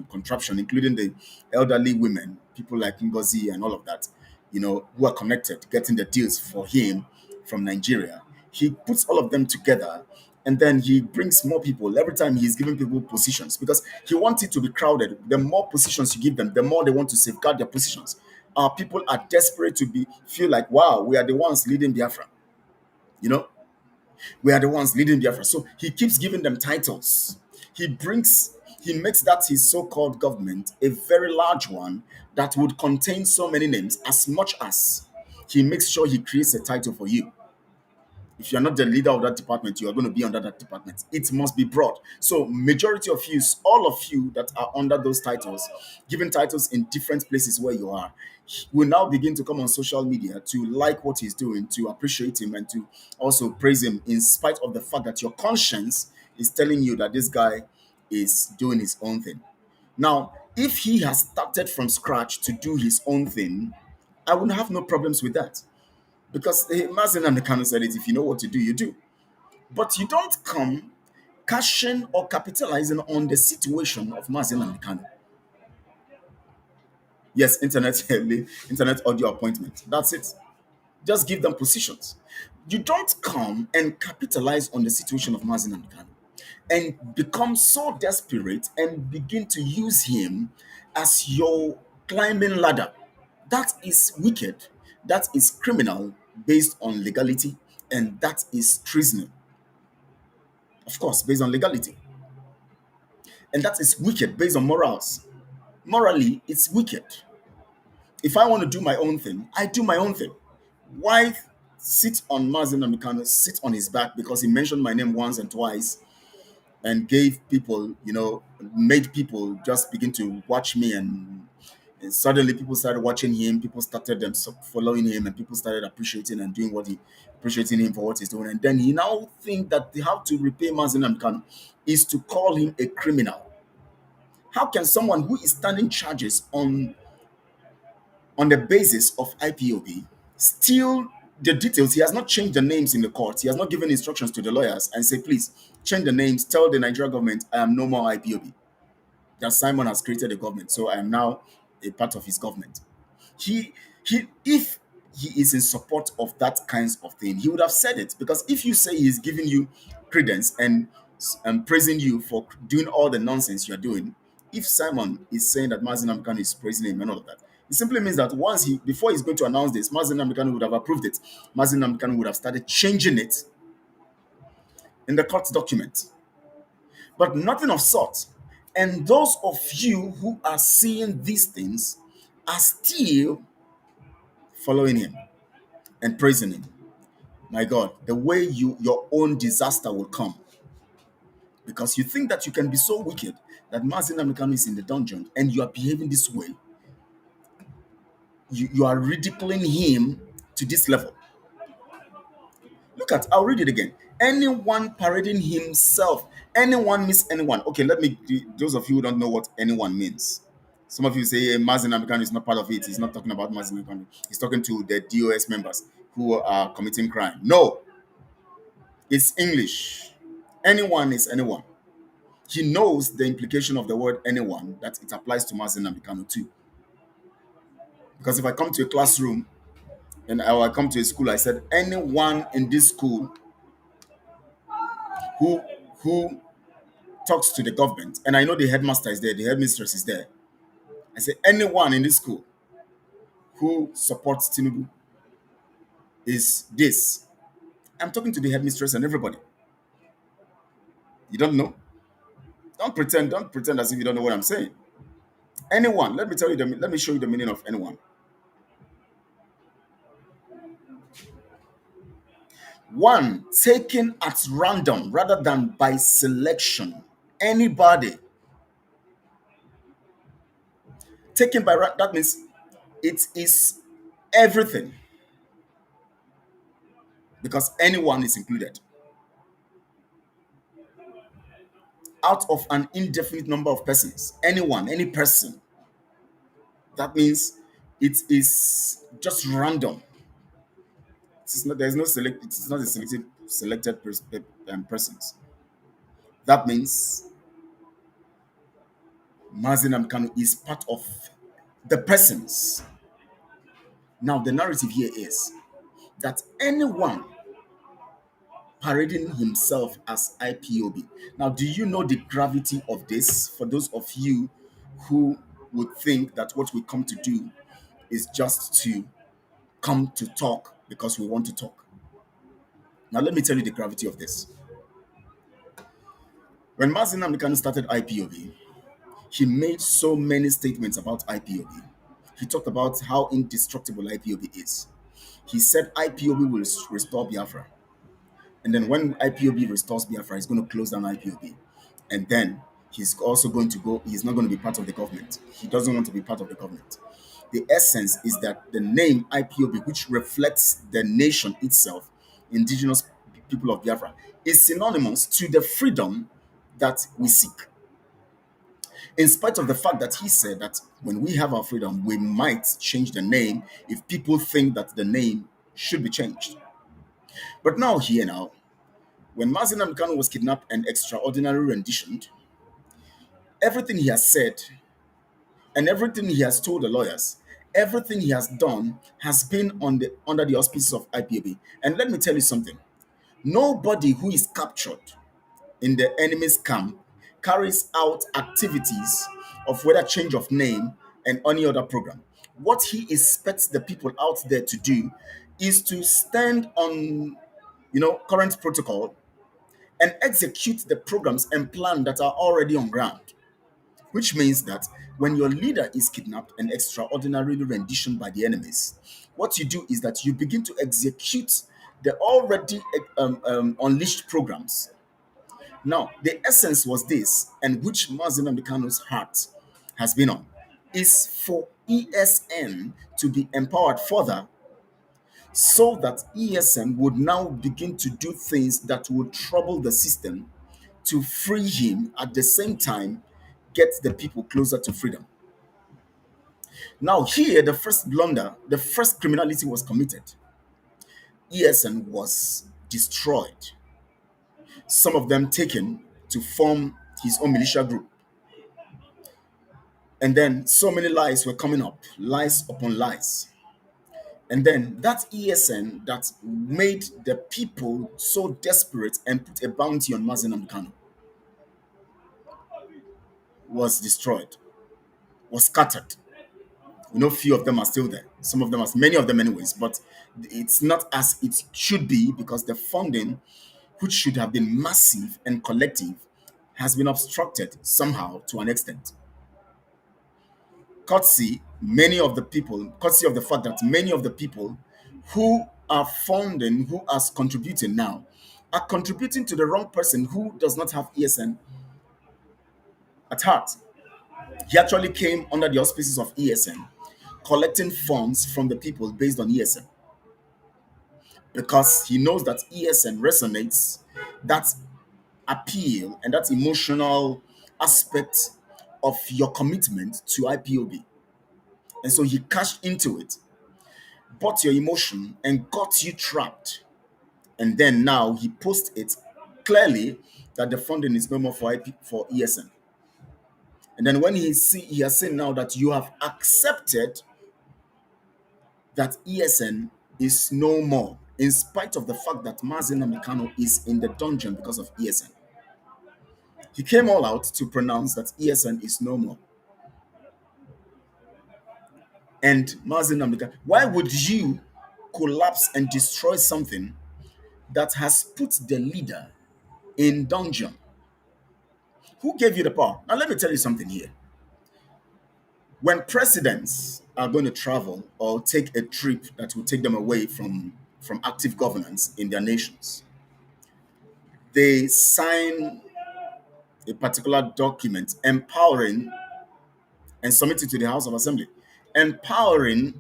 contraption, including the elderly women, people like Ngozi and all of that, who are connected, getting the deals for him from Nigeria. He puts all of them together and then he brings more people every time he's giving people positions because he wants it to be crowded. The more positions you give them, the more they want to safeguard their positions. Our people are desperate to feel like, wow, we are the ones leading Biafra. We are the ones leading Biafra. So he keeps giving them titles. He makes that his so-called government a very large one that would contain so many names, as much as he makes sure he creates a title for you. If you're not the leader of that department, you are going to be under that department. It must be broad. So majority of you, all of you that are under those titles, given titles in different places where you are, will now begin to come on social media to like what he's doing, to appreciate him, and to also praise him, in spite of the fact that your conscience is telling you that this guy is doing his own thing. Now, if he has started from scratch to do his own thing, I would have no problems with that. Because Mazi Nnamdi Kanu said it, if you know what to do, you do. But you don't come cashing or capitalizing on the situation of Mazi Nnamdi Kanu. Yes, internet audio appointment. That's it. Just give them positions. You don't come and capitalize on the situation of Mazi Nnamdi Kanu and become so desperate and begin to use him as your climbing ladder. That is wicked. That is criminal based on legality, and that is treason. Of course, based on legality. And that is wicked based on morals. Morally, it's wicked. If I want to do my own thing, I do my own thing. Why sit on Mazi Nnamdi Kanu, sit on his back because he mentioned my name once and twice and gave people, made people just begin to watch me and And suddenly, people started watching him. People started following him, and people started appreciating and doing what he appreciating him for what he's doing. And then he now think that they have to repay Mazi Nnamdi Kanu is to call him a criminal. How can someone who is standing charges on the basis of IPOB steal the details? He has not changed the names in the court. He has not given instructions to the lawyers and say, please change the names. Tell the Nigerian government I am no more IPOB. That Simon has created a government, so I am now a part of his government. He if he is in support of that kinds of thing, he would have said it. Because if you say he's giving you credence and praising you for doing all the nonsense you're doing, if Simon is saying that Mazi Nnamdi Kanu is praising him and all of that, it simply means that before he's going to announce this, Mazi Nnamdi Kanu would have approved it. Mazi Nnamdi Kanu would have started changing it in the court document. But nothing of sort. And those of you who are seeing these things are still following him and praising him. My God, the way your own disaster will come, because you think that you can be so wicked that Mazi Nnamdi Kanu is in the dungeon and you are behaving this way. You are ridiculing him to this level. Look at, I'll read it again. Anyone parading himself, anyone means anyone. Okay, those of you who don't know what anyone means. Some of you say Mazi Nnamdi Kanu is not part of it. He's not talking about Mazi Nnamdi Kanu. He's talking to the DOS members who are committing crime. No, it's English. Anyone is anyone. He knows the implication of the word anyone, that it applies to Mazi Nnamdi Kanu too. Because if I come to a classroom and I come to a school, I said anyone in this school who who talks to the government, and I know the headmaster is there, the headmistress is there. I say anyone in this school who supports Tinubu is this. I'm talking to the headmistress and everybody. You don't know? Don't pretend as if you don't know what I'm saying. Anyone, let me show you the meaning of anyone. One, taken at random rather than by selection. Anybody. Taken by that means it is everything. Because anyone is included. Out of an indefinite number of persons. Anyone, any person. That means it is just random. There's no select. It's not a selected persons. That means Mazi Nnamdi Kanu is part of the persons. Now the narrative here is that anyone parading himself as IPOB. Now, do you know the gravity of this? For those of you who would think that what we come to do is just to come to talk because we want to talk. Now, let me tell you the gravity of this. When Mazi Nnamdi Kanu started IPOB, he made so many statements about IPOB. He talked about how indestructible IPOB is. He said IPOB will restore Biafra. And then when IPOB restores Biafra, he's going to close down IPOB. And then he's also going to go, he's not going to be part of the government. He doesn't want to be part of the government. The essence is that the name IPOB, which reflects the nation itself, indigenous people of Biafra, is synonymous to the freedom that we seek. In spite of the fact that he said that when we have our freedom, we might change the name if people think that the name should be changed. But now, when Mazi Nnamdi Kanu was kidnapped and extraordinary renditioned, everything he has said and everything he has told the lawyers, everything he has done has been under the auspices of IPOB. And let me tell you something. Nobody who is captured in the enemy's camp carries out activities of whether change of name and any other program. What he expects the people out there to do is to stand on, current protocol and execute the programs and plan that are already on ground. Which means that when your leader is kidnapped and extraordinarily renditioned by the enemies, what you do is that you begin to execute the already unleashed programs. Now, the essence was this, and which Mazi Nnamdi Kanu's heart has been on, is for ESN to be empowered further so that ESN would now begin to do things that would trouble the system to free him at the same time get the people closer to freedom. Now, here, the first blunder, the first criminality was committed. ESN was destroyed, some of them taken to form his own militia group. And then so many lies were coming up, lies upon lies. And then that ESN that made the people so desperate and put a bounty on Mazi Nnamdi Kanu was destroyed, was scattered. Few of them are still there. Some of them, as many of them, anyways. But it's not as it should be because the funding, which should have been massive and collective, has been obstructed somehow to an extent. Courtesy of the fact that many of the people who are funding, who are contributing now, are contributing to the wrong person who does not have ESN at heart. He actually came under the auspices of ESN, collecting funds from the people based on ESN because he knows that ESN resonates that appeal and that emotional aspect of your commitment to IPOB. And so he cashed into it, bought your emotion, and got you trapped. And then now he posts it clearly that the funding is no more for ESN. And then when he has seen now that you have accepted that ESN is no more, in spite of the fact that Mazi Nnamdi Kanu is in the dungeon because of ESN. He came all out to pronounce that ESN is no more. And Mazi Nnamdi Kanu, why would you collapse and destroy something that has put the leader in dungeon? Who gave you the power? Now let me tell you something here. When presidents are going to travel or take a trip that will take them away from active governance in their nations, they sign a particular document empowering and submit it to the House of Assembly, empowering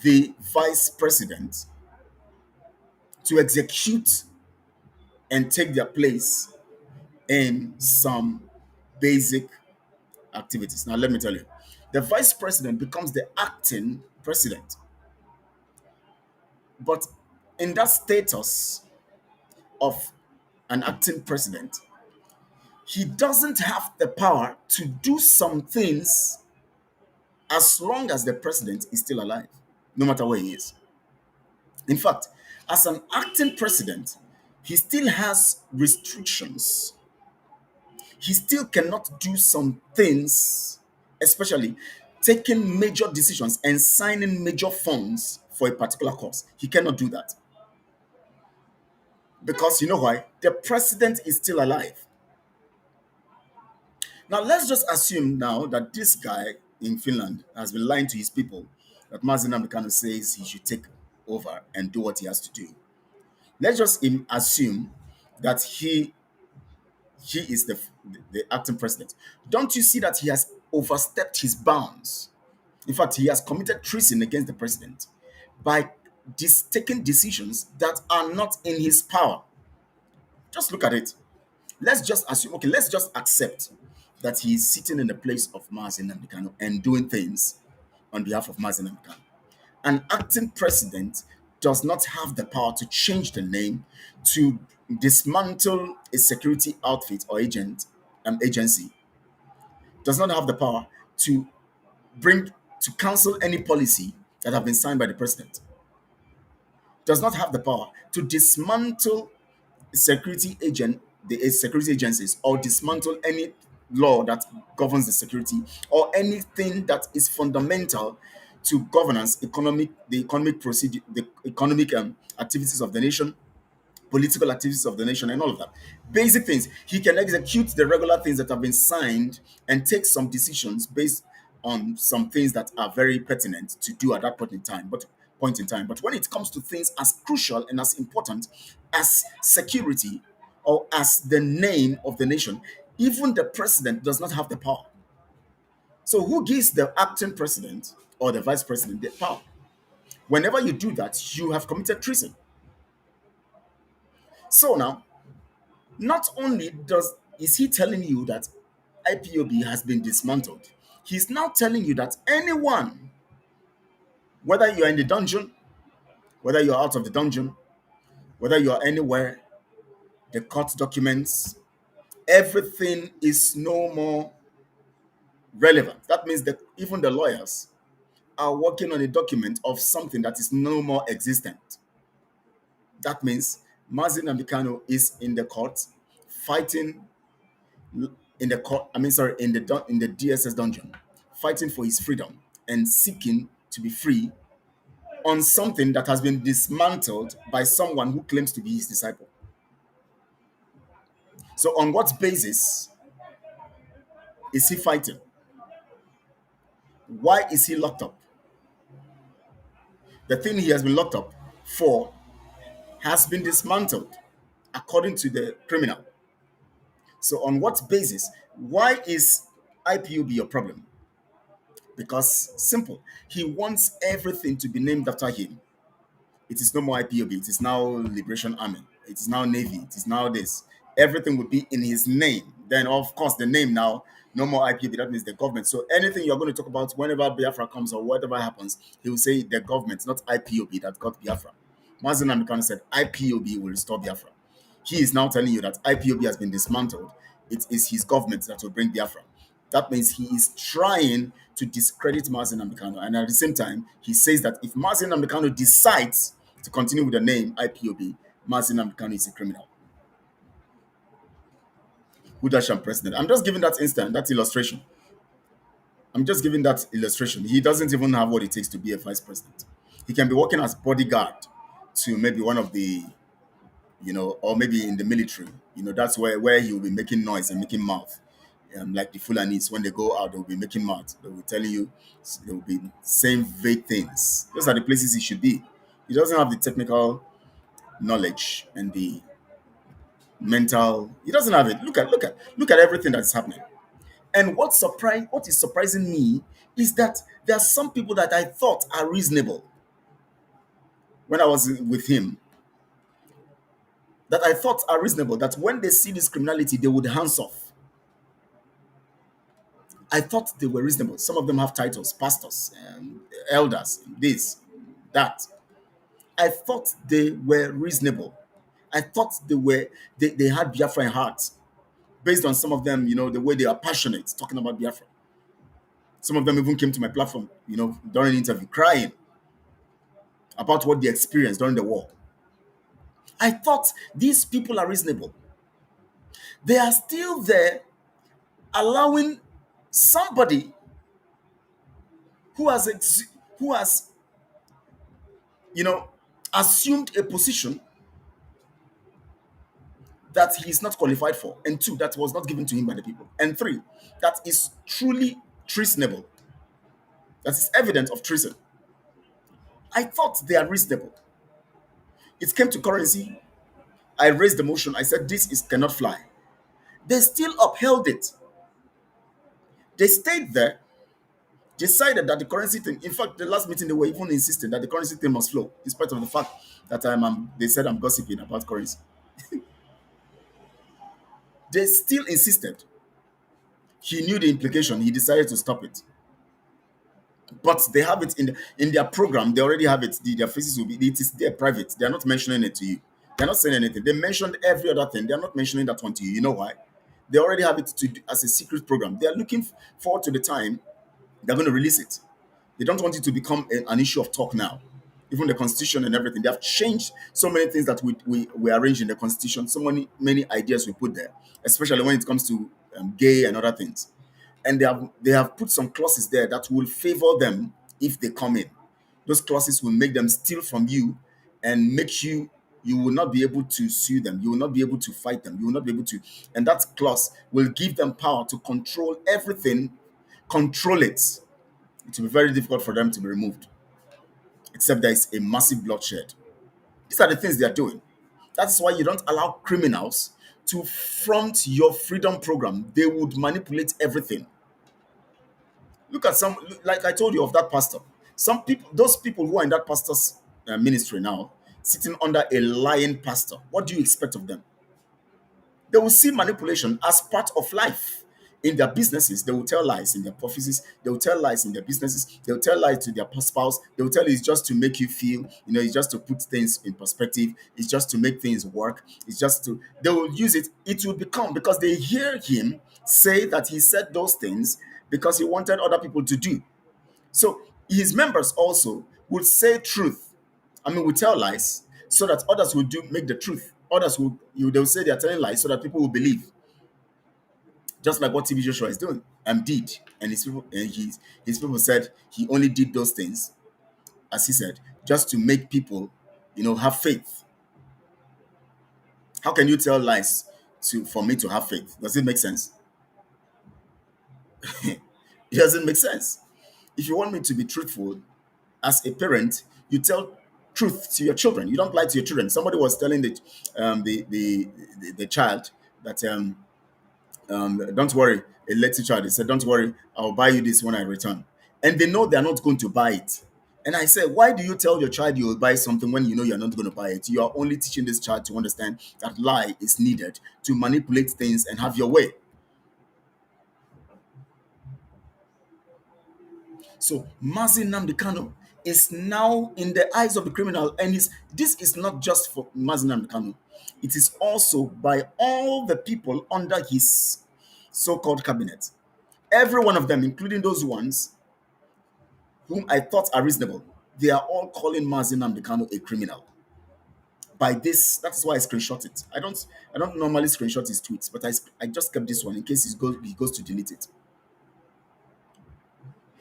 the vice president to execute and take their place in some basic activities. Now, let me tell you, the vice president becomes the acting president. But in that status of an acting president, he doesn't have the power to do some things as long as the president is still alive, no matter where he is. In fact, as an acting president, he still has restrictions. He still cannot do some things, especially taking major decisions and signing major funds for a particular cause. He cannot do that. Because you know why? The president is still alive. Now, let's just assume now that this guy in Finland has been lying to his people, that Mazi Nnamdi Kanu says he should take over and do what he has to do. Let's just assume that he is the acting president. Don't you see that he has overstepped his bounds? In fact, he has committed treason against the president by taking decisions that are not in his power. Just look at it. Let's just assume, okay, let's just accept that he is sitting in the place of Mazi Nnamdi Kanu and doing things on behalf of Mazi Nnamdi Kanu. An acting president does not have the power to change the name, to dismantle a security outfit or agency, does not have the power to cancel any policy that have been signed by the president, does not have the power to dismantle security agencies, or dismantle any law that governs the security, or anything that is fundamental to governance, the economic procedure, the economic activities of the nation, political activities of the nation, and all of that. Basic things. He can execute the regular things that have been signed and take some decisions based on some things that are very pertinent to do at that point in time. But when it comes to things as crucial and as important as security or as the name of the nation, even the president does not have the power. So who gives the acting president or the vice president the power? Whenever you do that, you have committed treason. So now, not only does is he telling you that IPOB has been dismantled, he's now telling you that anyone, whether you're in the dungeon, whether you're out of the dungeon, whether you're anywhere, the court documents, everything is no more relevant. That means that even the lawyers are working on a document of something that is no more existent. That means Mazi Nnamdi Kanu is in the court fighting in the court. I mean, sorry, in the DSS dungeon, fighting for his freedom and seeking to be free on something that has been dismantled by someone who claims to be his disciple. So, on what basis is he fighting? Why is he locked up? The thing he has been locked up for has been dismantled according to the criminal. So, on what basis? Why is IPOB your problem? Because simple, he wants everything to be named after him. It is no more IPOB, it is now Liberation Army, it is now Navy, it is now this. Everything will be in his name. Then, of course, the name now, no more IPOB, that means the government. So, anything you're going to talk about whenever Biafra comes or whatever happens, he will say the government, not IPOB, that got Biafra. Mazi Nnamdi Kanu said IPOB will restore Biafra. He is now telling you that IPOB has been dismantled. It is his government that will bring Biafra. That means he is trying to discredit Mazi Nnamdi Kanu. And at the same time, he says that if Mazi Nnamdi Kanu decides to continue with the name IPOB, Mazi Nnamdi Kanu is a criminal. Who does sham president? I'm just giving that illustration. I'm just giving that illustration. He doesn't even have what it takes to be a vice president. He can be working as bodyguard to maybe one of the, or maybe in the military. That's where he will be making noise and making mouth. Like the Fulanis, when they go out, they'll be making mouth. They will tell you, they will be saying vague things. Those are the places he should be. He doesn't have the technical knowledge and the mental. He doesn't have it. Look at everything that's happening. And what is surprising me is that there are some people that I thought are reasonable when I was with him. That I thought are reasonable. That when they see this criminality, they would hands off. I thought they were reasonable. Some of them have titles, pastors, elders, this, that. I thought they were reasonable. I thought they had Biafra in heart. Based on some of them, the way they are passionate talking about Biafra. Some of them even came to my platform, during an interview, crying about what they experienced during the war. I thought these people are reasonable. They are still there allowing somebody who has assumed a position that he is not qualified for, and two, that was not given to him by the people, and three, that is truly treasonable. That is evidence of treason. I thought they are reasonable. It came to currency. I raised the motion. I said this is cannot fly. They still upheld it. They stayed there, decided that the currency thing. In fact, the last meeting they were even insisting that the currency thing must flow, in spite of the fact that they said I'm gossiping about currency. They still insisted. He knew the implication. He decided to stop it. But they have it in their program. They already have it. Their faces will be. It is their private. They are not mentioning it to you. They're not saying anything. They mentioned every other thing. They are not mentioning that one to you. You know why? They already have it as a secret program. They are looking forward to the time they're going to release it. They don't want it to become an issue of talk now. Even the constitution and everything. They have changed so many things that we arrange in the constitution. So many ideas we put there, especially when it comes to gay and other things. And they have put some clauses there that will favor them if they come in. Those clauses will make them steal from you and make you will not be able to sue them. You will not be able to fight them. You will not be able to. And that clause will give them power to control everything, control it. It will be very difficult for them to be removed, except there is a massive bloodshed. These are the things they are doing. That's why you don't allow criminals to front your freedom program. They would manipulate everything. Look at some, like I told you of that pastor. Some people, those people who are in that pastor's ministry now, sitting under a lying pastor, what do you expect of them? They will see manipulation as part of life. In their businesses, they will tell lies. In their prophecies, they will tell lies. In their businesses, they will tell lies to their spouse. They will tell you it's just to make you feel, it's just to put things in perspective. It's just to make things work. It's just to, they will use it. It will become, because they hear him say that he said those things because he wanted other people to do. So his members also would say truth. Would tell lies so that others will do make the truth. Others will, they'll say they're telling lies so that people will believe. Just like what TB Joshua is doing and did. And his people said he only did those things, as he said, just to make people, have faith. How can you tell lies for me to have faith? Does it make sense? It doesn't make sense. If you want me to be truthful, as a parent, you tell truth to your children. You don't lie to your children. Somebody was telling the child that don't worry, a little child. They said, don't worry, I'll buy you this when I return. And they know they're not going to buy it. And I said, why do you tell your child you will buy something when you know you're not going to buy it? You are only teaching this child to understand that lie is needed to manipulate things and have your way. So Mazi Nnamdi Kanu is now in the eyes of the criminal, and this is not just for Mazi Nnamdi Kanu. It is also by all the people under his so-called cabinet. Every one of them, including those ones whom I thought are reasonable, they are all calling Mazi Nnamdi Kanu a criminal. By this, that's why I screenshot it. I don't normally screenshot his tweets, but I just kept this one in case he goes to delete it.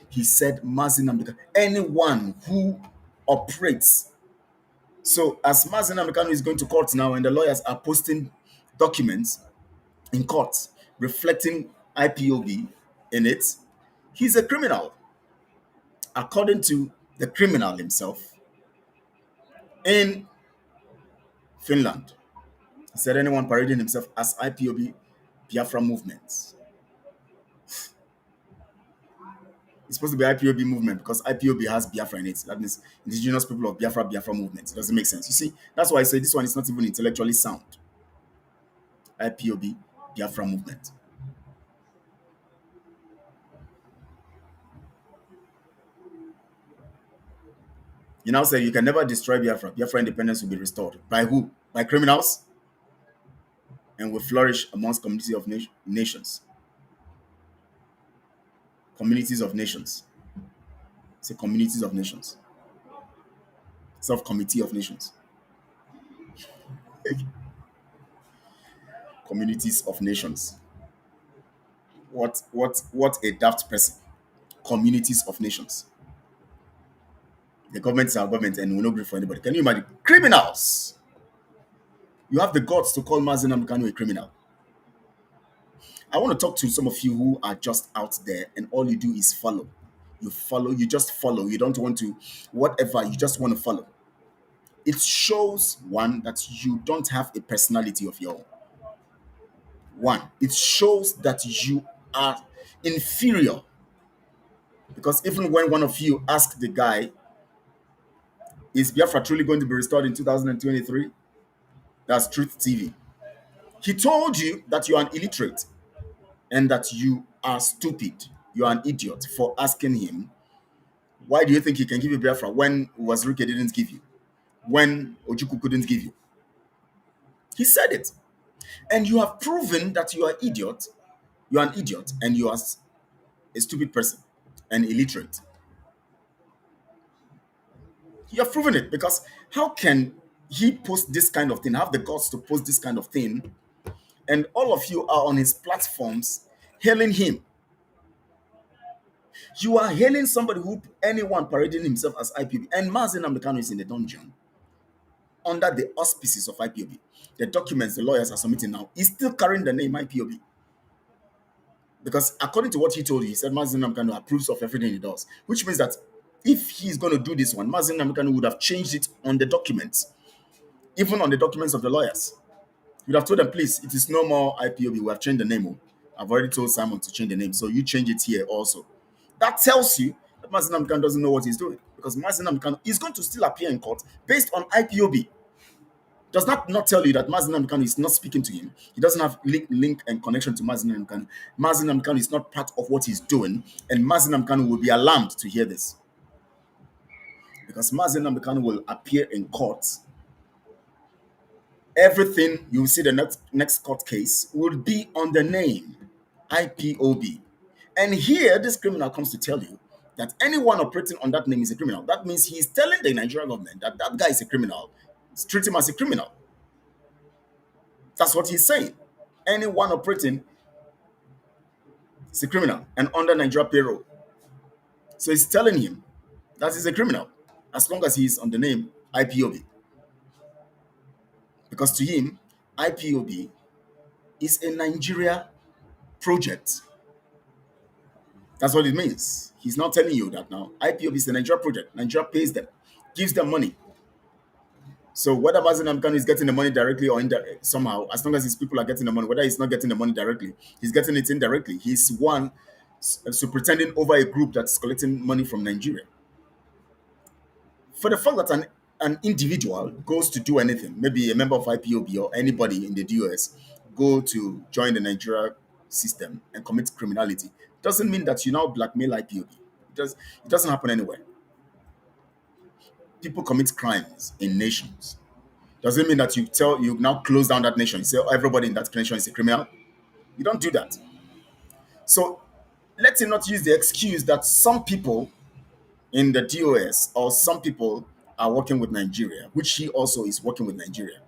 He said Mazi Nnamdi Kanu, anyone who operates. So as Mazi Nnamdi Kanu is going to court now, and the lawyers are posting documents in court reflecting IPOB in it, he's a criminal. According to the criminal himself in Finland, he said anyone parading himself as IPOB BIAFRA movement. It's supposed to be IPOB movement because IPOB has Biafra in it. That means indigenous people of Biafra movement. It doesn't make sense. You see, that's why I say this one is not even intellectually sound. IPOB Biafra movement. You now say you can never destroy Biafra. Biafra independence will be restored. By who? By criminals? And will flourish amongst communities of nations. Communities of nations. Say communities of nations. Self-committee of nations. Communities of nations. What a daft person. Communities of nations. The government is our government and will not agree for anybody. Can you imagine? Criminals! You have the guts to call Mazi Nnamdi Kanu a criminal. I want to talk to some of you who are just out there and all you do is follow. You just follow. You don't want to, whatever, you just want to follow. It shows, one, that you don't have a personality of your own. One, it shows that you are inferior. Because even when one of you asked the guy, is Biafra truly going to be restored in 2023? That's Truth TV. He told you that you are an illiterate and that you are stupid. You are an idiot for asking him, why do you think he can give you Biafra when Wazirike didn't give you? When Ojukwu couldn't give you? He said it. And you have proven that you are idiot. You are an idiot and you are a stupid person and illiterate. You have proven it, because how can he post this kind of thing, have the guts to post this kind of thing, and all of you are on his platforms hailing him? You are hailing somebody who, anyone parading himself as IPOB, and Mazi Nnamdi Kanu is in the dungeon under the auspices of IPOB. The documents the lawyers are submitting now is still carrying the name IPOB. Because according to what he told you, he said Mazi Nnamdi Kanu approves of everything he does, which means that if he's going to do this one, Mazi Nnamdi Kanu would have changed it on the documents, even on the documents of the lawyers. He would have told them, please, it is no more IPOB. We have changed the name. I've already told Simon to change the name, so you change it here also. That tells you that Mazi Nnamdi Kanu doesn't know what he's doing, because Mazi Nnamdi Kanu is going to still appear in court based on IPOB. Does that not tell you that Mazi Nnamdi Kanu is not speaking to him? He doesn't have link and connection to Mazi Nnamdi Kanu. Mazi Nnamdi Kanu is not part of what he's doing, and Mazi Nnamdi Kanu will be alarmed to hear this, because Mazi Nnamdi Kanu will appear in court. Everything you will see, the next court case will be on the name IPOB. And here, this criminal comes to tell you that anyone operating on that name is a criminal. That means he's telling the Nigerian government that that guy is a criminal. Treat him as a criminal. That's what he's saying. Anyone operating is a criminal and under Nigeria payroll. So he's telling him that he's a criminal as long as he's on the name IPOB. Because to him, IPOB is a Nigeria project. That's what it means. He's not telling you that now. IPOB is a Nigeria project. Nigeria pays them, gives them money. So whether Mazi Nnamdi Kanu is getting the money directly or somehow, as long as his people are getting the money, whether he's not getting the money directly, he's getting it indirectly. He's one superintending over a group that's collecting money from Nigeria. For the fact that an individual goes to do anything, maybe a member of IPOB or anybody in the DOS, go to join the Nigeria system and commit criminality, doesn't mean that you now blackmail IPOB. It doesn't happen anywhere. People commit crimes in nations. Doesn't mean that you now close down that nation. You say, oh, everybody in that nation is a criminal. You don't do that. So let him not use the excuse that some people in the DOS or some people are working with Nigeria, which he also is working with Nigeria.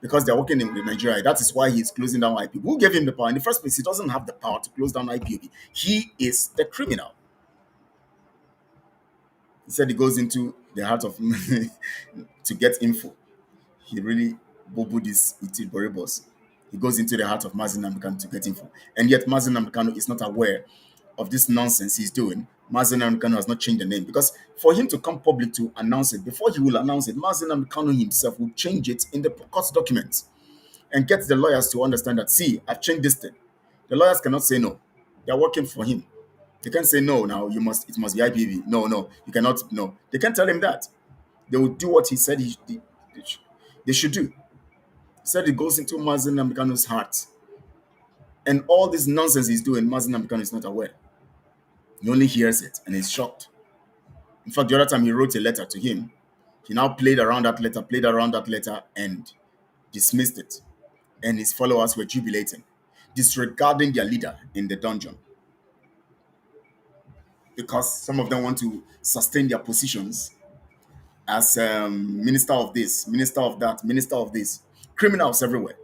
Because they're working with Nigeria, that is why he's closing down IPOB. Who gave him the power? In the first place, he doesn't have the power to close down IPOB. He is the criminal. He said he goes into the heart of to get info. He really bobo this Itil Boribos. He goes into the heart of Mazi Nnamdi Kanu to get info. And yet Mazi Nnamdi Kanu is not aware of this nonsense he's doing. Mazi Nnamdi Kanu has not changed the name, because for him to come public to announce it, before he will announce it, Mazi Nnamdi Kanu himself will change it in the court documents and get the lawyers to understand that, see, I've changed this thing. The lawyers cannot say no. They're working for him. They can't say no now, it must be IPB. No, you cannot, no. They can't tell him that. They will do what he said they should do. He said it goes into Mazi Nnamdi Kanu's heart. And all this nonsense he's doing, Mazi Nnamdi Kanu is not aware. He only hears it and he's shocked. In fact, the other time he wrote a letter to him, he now played around that letter, and dismissed it. And his followers were jubilating, disregarding their leader in the dungeon. Because some of them want to sustain their positions as minister of this, minister of that, minister of this. Criminals everywhere.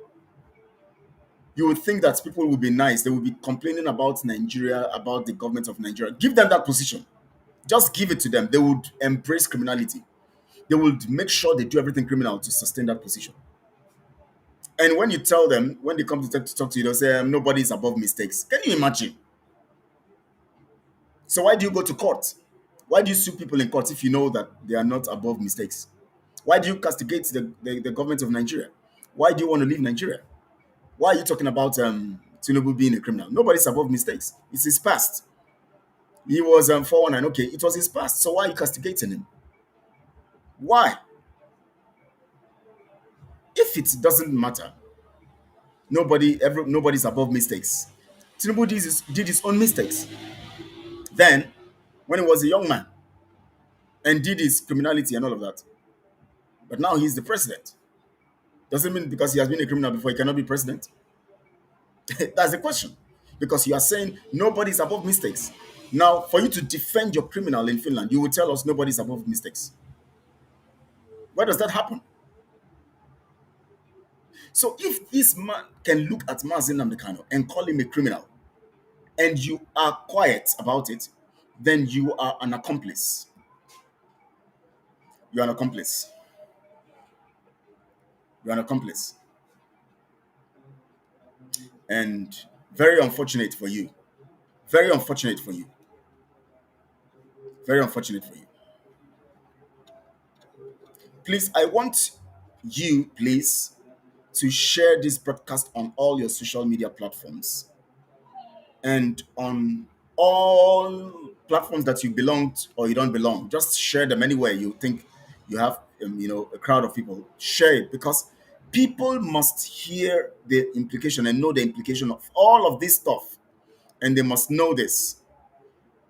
You would think that people would be nice. They would be complaining about Nigeria, about the government of Nigeria. Give them that position. Just give it to them. They would embrace criminality. They would make sure they do everything criminal to sustain that position. And when you tell them, when they come to talk to you, they'll say, nobody is above mistakes. Can you imagine? So why do you go to court? Why do you sue people in court if you know that they are not above mistakes? Why do you castigate the government of Nigeria? Why do you want to leave Nigeria? Why are you talking about Tinubu being a criminal? Nobody's above mistakes. It's his past. He was 419. Okay, it was his past. So why are you castigating him? Why? If it doesn't matter, nobody's above mistakes. Tinubu did his own mistakes. Then, when he was a young man and did his criminality and all of that, but now he's the president. Doesn't mean because he has been a criminal before he cannot be president. That's the question. Because you are saying nobody's above mistakes. Now, for you to defend your criminal in Finland, you will tell us nobody's above mistakes. Where does that happen? So if this man can look at Mazi Nnamdi Kanu and call him a criminal, and you are quiet about it, then you are an accomplice. You're an accomplice. You're an accomplice. And very unfortunate for you. Very unfortunate for you. Very unfortunate for you. Please, I want you, please, to share this broadcast on all your social media platforms and on all platforms that you belong to or you don't belong. Just share them anywhere you think you have, a crowd of people. Share it because people must hear the implication and know the implication of all of this stuff, and they must know this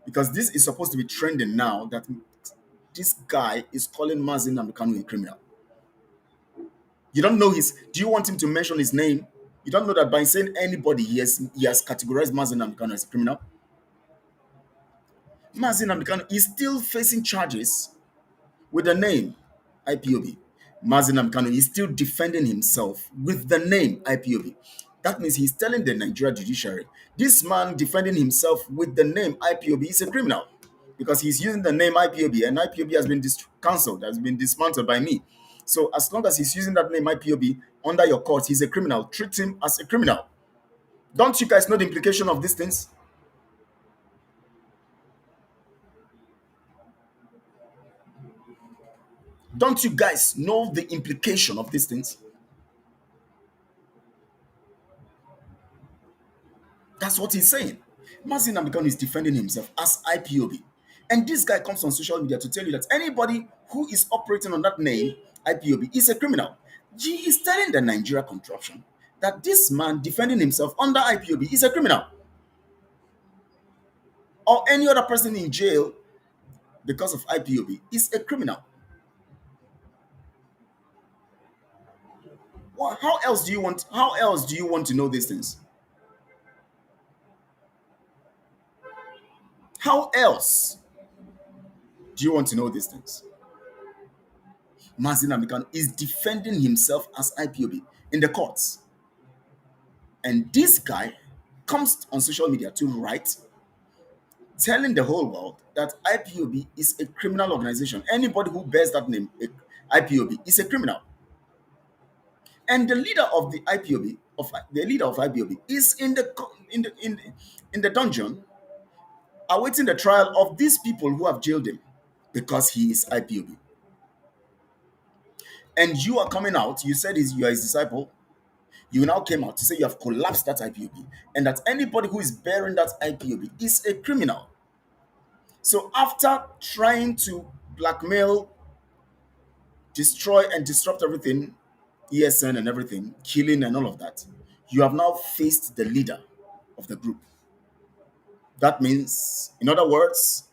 because this is supposed to be trending now. That this guy is calling Mazi Nnamdi Kanu a criminal. You don't know his. Do you want him to mention his name? You don't know that by saying anybody, he has categorized Mazi Nnamdi Kanu as a criminal. Mazi Nnamdi Kanu is still facing charges with the name IPOB. Mazi Nnamdi Kanu is still defending himself with the name IPOB. That means he's telling the Nigeria judiciary, this man defending himself with the name IPOB is a criminal because he's using the name IPOB, and IPOB has been cancelled, has been dismantled by me. So as long as he's using that name IPOB under your court, he's a criminal. Treat him as a criminal. Don't you guys know the implication of these things? Don't you guys know the implication of these things? That's what he's saying. Mazi Nnamdi Kanu is defending himself as IPOB. And this guy comes on social media to tell you that anybody who is operating on that name, IPOB, is a criminal. He is telling the Nigeria contraption that this man defending himself under IPOB is a criminal. Or any other person in jail because of IPOB is a criminal. Well, how else do you want to know these things? How else do you want to know these things? Mazi Nnamdi Kanu is defending himself as IPOB in the courts. And this guy comes on social media to write, telling the whole world that IPOB is a criminal organization. Anybody who bears that name, IPOB, is a criminal. And the leader of IPOB is in the dungeon, awaiting the trial of these people who have jailed him because he is IPOB. And you are coming out. You said you are his disciple. You now came out to say you have collapsed that IPOB and that anybody who is bearing that IPOB is a criminal. So after trying to blackmail, destroy, and disrupt everything, ESN and everything, killing and all of that, you have now faced the leader of the group. That means, in other words,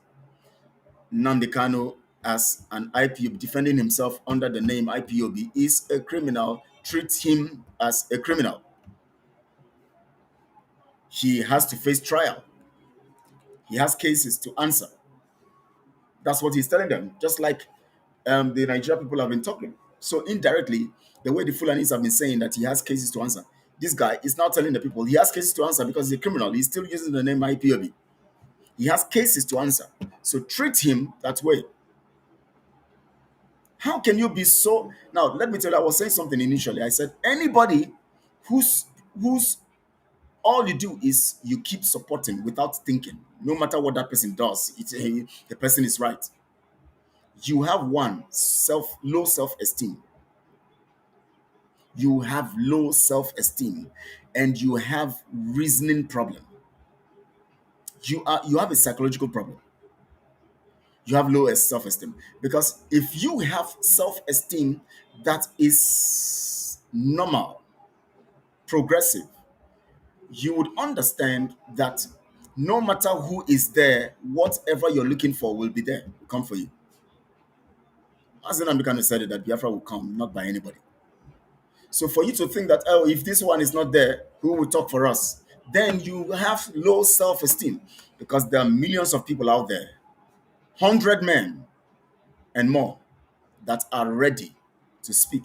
Nnamdi Kanu as an IPOB defending himself under the name IPOB is a criminal. Treat him as a criminal. He has to face trial. He has cases to answer. That's what he's telling them, just like the Nigerian people have been talking. So indirectly, the way the Fulanis have been saying that he has cases to answer, this guy is now telling the people he has cases to answer because he's a criminal. He's still using the name IPOB. He has cases to answer. So treat him that way. How can you be so? Now, let me tell you, I was saying something initially. I said, anybody who's all you do is you keep supporting without thinking, no matter what that person does, the person is right. You have low self-esteem. You have low self-esteem, and you have reasoning problem. You have a psychological problem. You have low self-esteem because if you have self-esteem that is normal, progressive, you would understand that no matter who is there, whatever you're looking for will be there, will come for you. As Nnamdi Kanu said it, that Biafra will come, not by anybody. So for you to think that, oh, if this one is not there, who will talk for us? Then you have low self-esteem because there are millions of people out there, 100 men and more, that are ready to speak.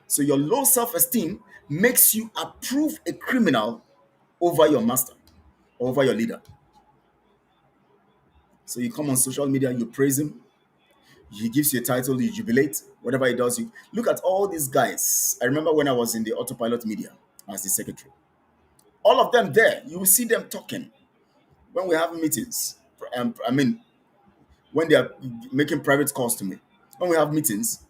So your low self-esteem makes you approve a criminal over your master, over your leader. So you come on social media, you praise him, he gives you a title, you jubilate, whatever he does. You look at all these guys. I remember when I was in the autopilot media as the secretary. All of them there, you will see them talking when we have meetings. When they are making private calls to me. When we have meetings,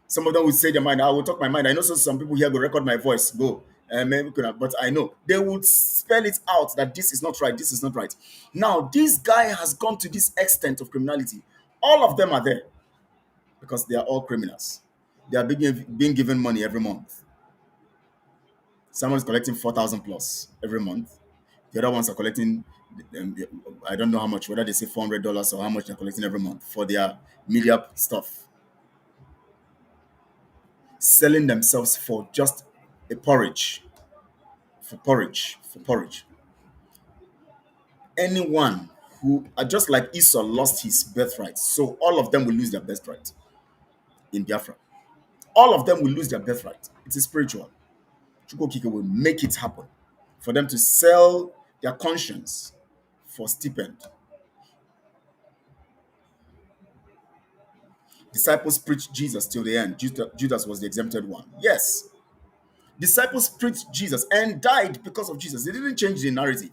some of them will say their mind. I will talk my mind. I know some people here will record my voice. Go maybe we could have, but I know they would spell it out that this is not right, this is not right. Now, this guy has gone to this extent of criminality. All of them are there because they are all criminals. They are being given money every month. Someone is collecting 4,000 plus every month. The other ones are collecting, um, I don't know how much, whether they say $400 or how much they're collecting every month for their media stuff, selling themselves for just a porridge, for porridge. Anyone who are just like Esau lost his birthright, so all of them will lose their birthright in Biafra. All of them will lose their birthright. It is spiritual. Chukwokike will make it happen for them to sell their conscience for stipend. Disciples preached Jesus till the end. Judas was the exempted one. Yes. Disciples preached Jesus and died because of Jesus. They didn't change the narrative.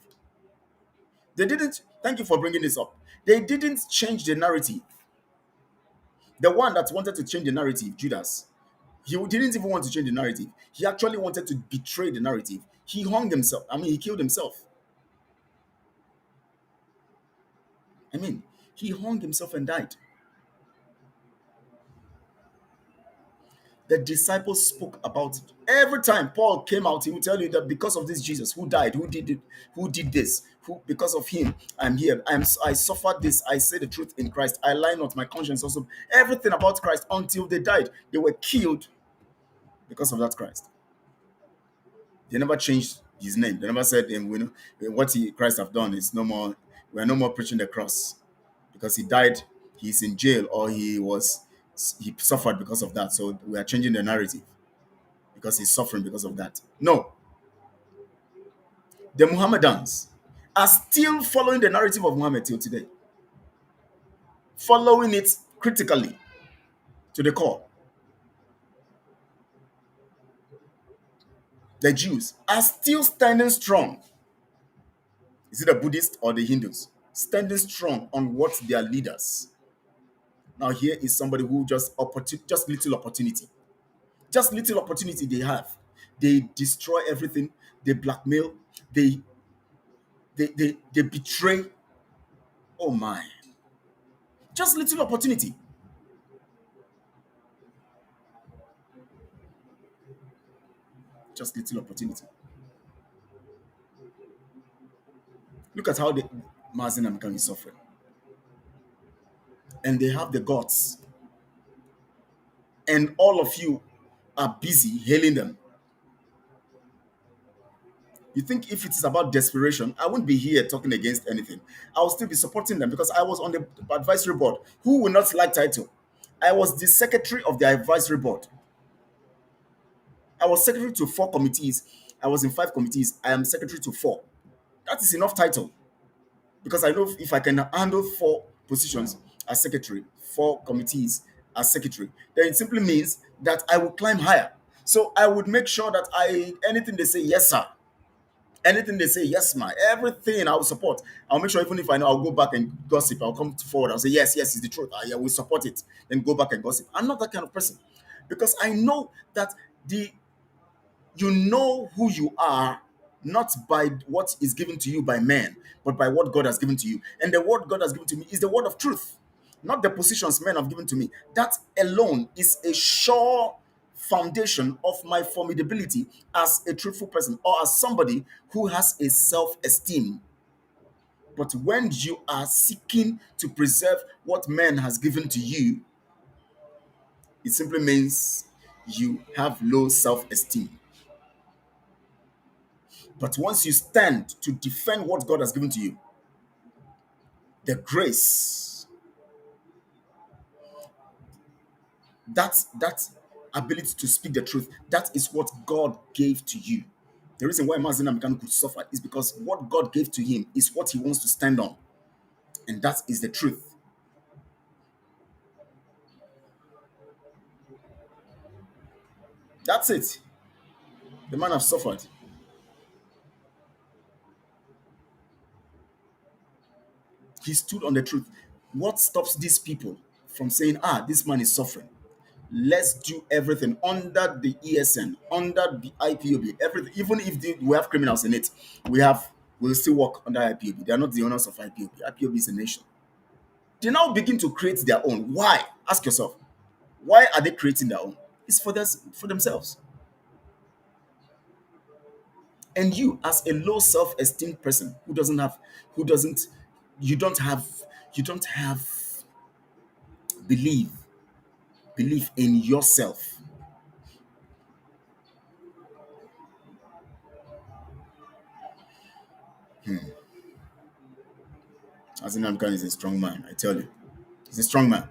They didn't, thank you for bringing this up. They didn't change the narrative. The one that wanted to change the narrative, Judas, he didn't even want to change the narrative. He actually wanted to betray the narrative. He hung himself. He killed himself. I mean, he hung himself and died. The disciples spoke about it. Every time Paul came out, he would tell you that because of this Jesus who died, who did it, who did this, who because of him, I'm here. I suffered this. I say the truth in Christ. I lie not. My conscience also. Everything about Christ until they died. They were killed because of that Christ. They never changed his name. They never said, what Christ have done is no more. We are no more preaching the cross because he died. He's in jail or he suffered because of that. So we are changing the narrative because he's suffering because of that. No, the Muhammadans are still following the narrative of Muhammad till today, following it critically to the core. The Jews are still standing strong. Is it the Buddhists or the Hindus? Standing strong on what their leaders. Now here is somebody who just little opportunity they have. They destroy everything. They blackmail. They betray. Oh my! Just little opportunity. Just little opportunity. Look at how the Mazi Nnamdi Kanu is suffering, and they have the guts, and all of you are busy hailing them. You think if it is about desperation, I wouldn't be here talking against anything. I will still be supporting them because I was on the advisory board. Who will not like title? I was the secretary of the advisory board. I was secretary to 4 committees. I was in 5 committees. I am secretary to 4. That is enough title because I know if I can handle 4 positions as secretary, 4 committees as secretary, then it simply means that I will climb higher. So I would make sure that anything they say, yes, sir. Anything they say, yes, ma. Everything I will support. I'll make sure even if I know, I'll go back and gossip. I'll come forward. I'll say, yes, yes, it's the truth. I will support it. Then go back and gossip. I'm not that kind of person because I know that the you know who you are not by what is given to you by men, but by what God has given to you. And the word God has given to me is the word of truth, not the positions men have given to me. That alone is a sure foundation of my formidability as a truthful person or as somebody who has a self-esteem. But when you are seeking to preserve what man has given to you, it simply means you have low self-esteem. But once you stand to defend what God has given to you, the grace, that ability to speak the truth, that is what God gave to you. The reason why Mazi Nnamdi Kanu could suffer is because what God gave to him is what he wants to stand on. And that is the truth. That's it. The man has suffered. He stood on the truth. What stops these people from saying, this man is suffering? Let's do everything under the ESN, under the IPOB, everything. Even if we have criminals in it, we'll still work under IPOB. They are not the owners of IPOB. IPOB is a nation. They now begin to create their own. Why? Ask yourself. Why are they creating their own? It's for themselves. And you, as a low self-esteem person who doesn't, you don't have, you don't have belief, belief in yourself. Mazi Nnamdi Kanu is a strong man, I tell you. He's a strong man.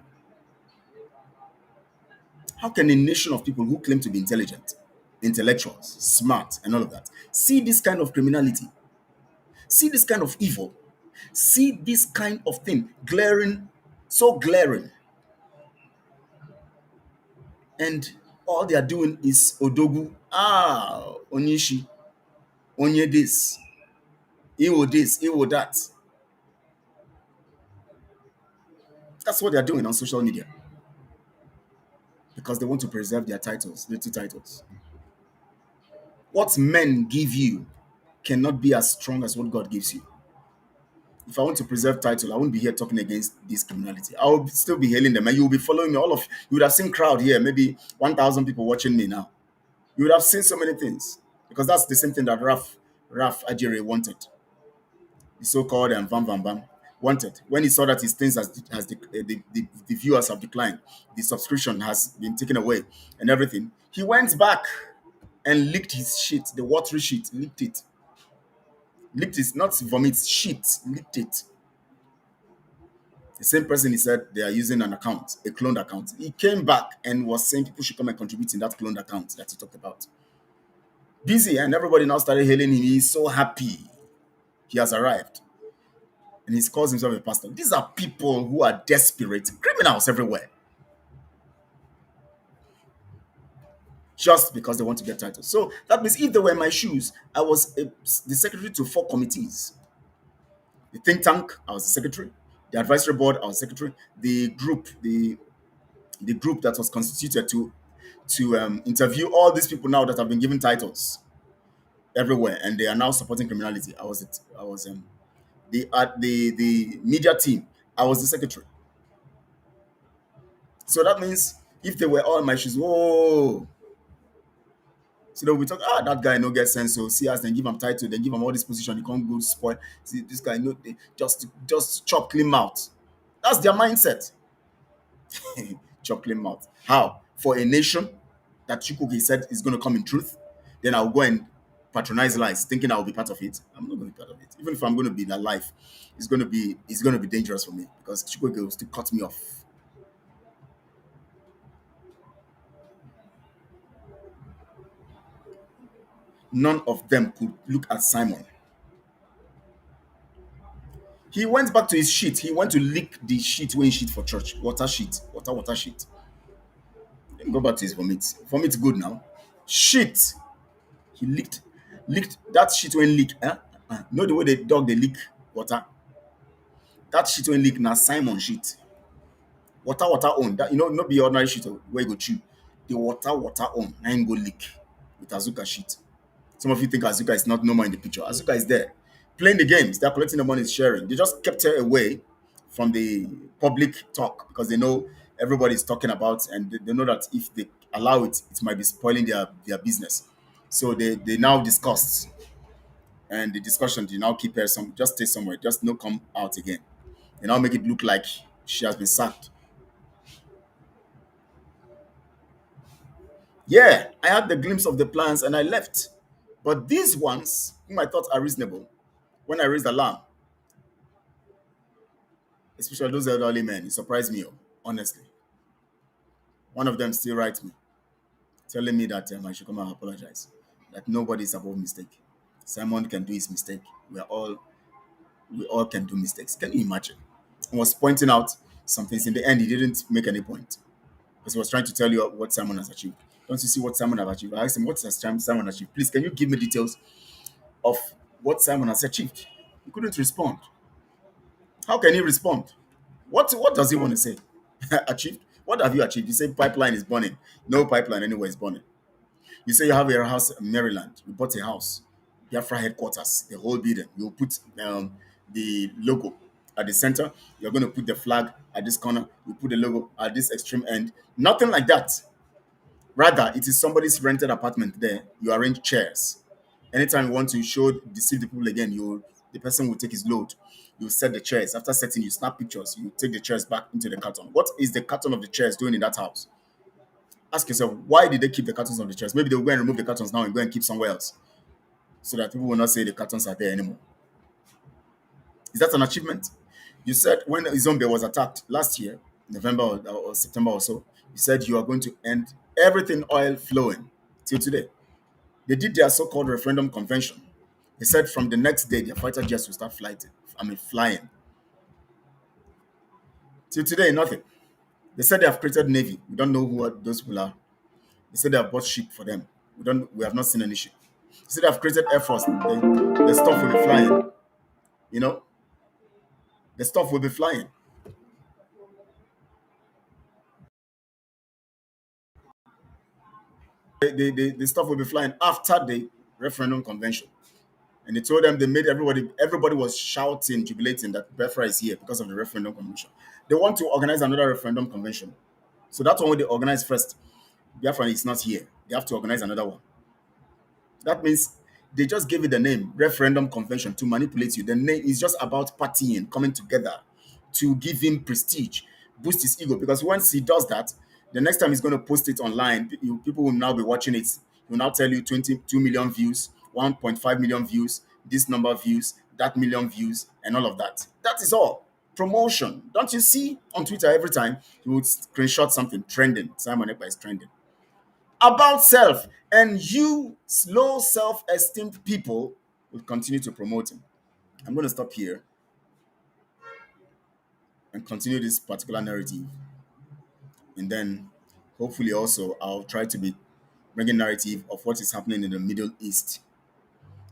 How can a nation of people who claim to be intelligent, intellectuals, smart, and all of that, see this kind of criminality, see this kind of evil, see this kind of thing glaring, so glaring, and all they are doing is odogu, onishi, onye this, iwo that. That's what they are doing on social media because they want to preserve their titles, little titles. What men give you cannot be as strong as what God gives you. If I want to preserve title, I won't be here talking against this criminality. I will still be hailing them, and you will be following me. All of you would have seen crowd here, maybe 1,000 people watching me now. You would have seen so many things because that's the same thing that Raf Ajere wanted. The so-called Vam Vam Bam wanted when he saw that his things the viewers have declined, the subscription has been taken away, and everything. He went back and licked his shit, the watery shit, licked it. Licked it, not vomit, shit, licked it. The same person he said they are using an account, a cloned account. He came back and was saying people should come and contribute in that cloned account that he talked about. Busy, and everybody now started hailing him. He's so happy he has arrived. And he calls himself a pastor. These are people who are desperate, criminals everywhere, just because they want to get titles. So that means if they were in my shoes, I was the secretary to 4 committees. The think tank, I was the secretary. The advisory board, I was secretary. The group that was constituted to interview all these people now that have been given titles everywhere, and they are now supporting criminality. I was it. I was the media team. I was the secretary. So that means if they were all in my shoes, whoa. So they'll be talking, that guy no get sense. So see us, then give him title, then give him all this position. He can't go spoil. See this guy, no, they just chop clean mouth. That's their mindset. Chop clean mouth. How? For a nation that Chukwuki said is going to come in truth, then I'll go and patronize lies, thinking I'll be part of it. I'm not going to be part of it. Even if I'm going to be alive, it's going to be dangerous for me because Chukwuki will still cut me off. None of them could look at Simon. He went back to his sheet. He went to lick the sheet when he sheet for church. Water sheet. Water sheet. Then go back to his vomit. Vomit good now. Shit. He licked that shit when leak. Know the way the dog they lick water. That shit when leak now Simon shit. Water own. That not be ordinary shit where you go chew. The water own. Now him go leak with Azuka shit. Some of you think Azuka is not normal in the picture. Azuka is there. Playing the games. They're collecting the money, sharing. They just kept her away from the public talk because they know everybody is talking about and they know that if they allow it, it might be spoiling their business. So they now discussed. And the discussion, they now keep her just stay somewhere, just no come out again. They now make it look like she has been sacked. Yeah, I had the glimpse of the plans and I left. But these ones, whom I thought are reasonable, when I raised alarm, especially those elderly men, it surprised me, honestly. One of them still writes me, telling me that I should come and apologize. That nobody is above mistake. Simon can do his mistake. We all can do mistakes. Can you imagine? I was pointing out some things. In the end, he didn't make any point. Because he was trying to tell you what Simon has achieved. Don't you see what Simon has achieved? I asked him, what has Simon achieved? Please, can you give me details of what Simon has achieved? He couldn't respond. How can he respond? What does he want to say? Achieved? What have you achieved? You say pipeline is burning. No pipeline anywhere is burning. You say you have a house in Maryland. You bought a house. Biafra headquarters, the whole building. You put the logo at the center. You're going to put the flag at this corner. You put the logo at this extreme end. Nothing like that. Rather, it is somebody's rented apartment there. You arrange chairs. Anytime you want to deceive the people again, the person will take his load. You set the chairs. After setting, you snap pictures. You take the chairs back into the carton. What is the carton of the chairs doing in that house? Ask yourself, why did they keep the cartons of the chairs? Maybe they'll go and remove the cartons now and go and keep somewhere else so that people will not say the cartons are there anymore. Is that an achievement? You said when Izombe was attacked last year, November or September or so, you said you are going to end everything oil flowing till today. They did their so-called referendum convention. They said from the next day, their fighter jets will start flying. Till today, nothing. They said they have created navy. We don't know who those people are. They said they have bought ship for them. We have not seen any ship. They said they have created air force. The stuff will be flying. You know, the stuff will be flying. The stuff will be flying after the referendum convention. And they told them they made everybody was shouting, jubilating that BIAFRA is here because of the referendum convention. They want to organize another referendum convention. So that's one they organize first. BIAFRA is not here. They have to organize another one. That means they just gave it the name referendum convention to manipulate you. The name is just about partying, coming together to give him prestige, boost his ego. Because once he does that, the next time he's going to post it online, people will now be watching it. He will now tell you 22 million views, 1.5 million views, this number of views, that million views, and all of that. That is all. Promotion. Don't you see on Twitter every time he would screenshot something trending? Simon Ekpa is trending about self, and you low self-esteemed people will continue to promote him. I'm going to stop here and continue this particular narrative, and then hopefully also I'll try to be bringing narrative of what is happening in the Middle East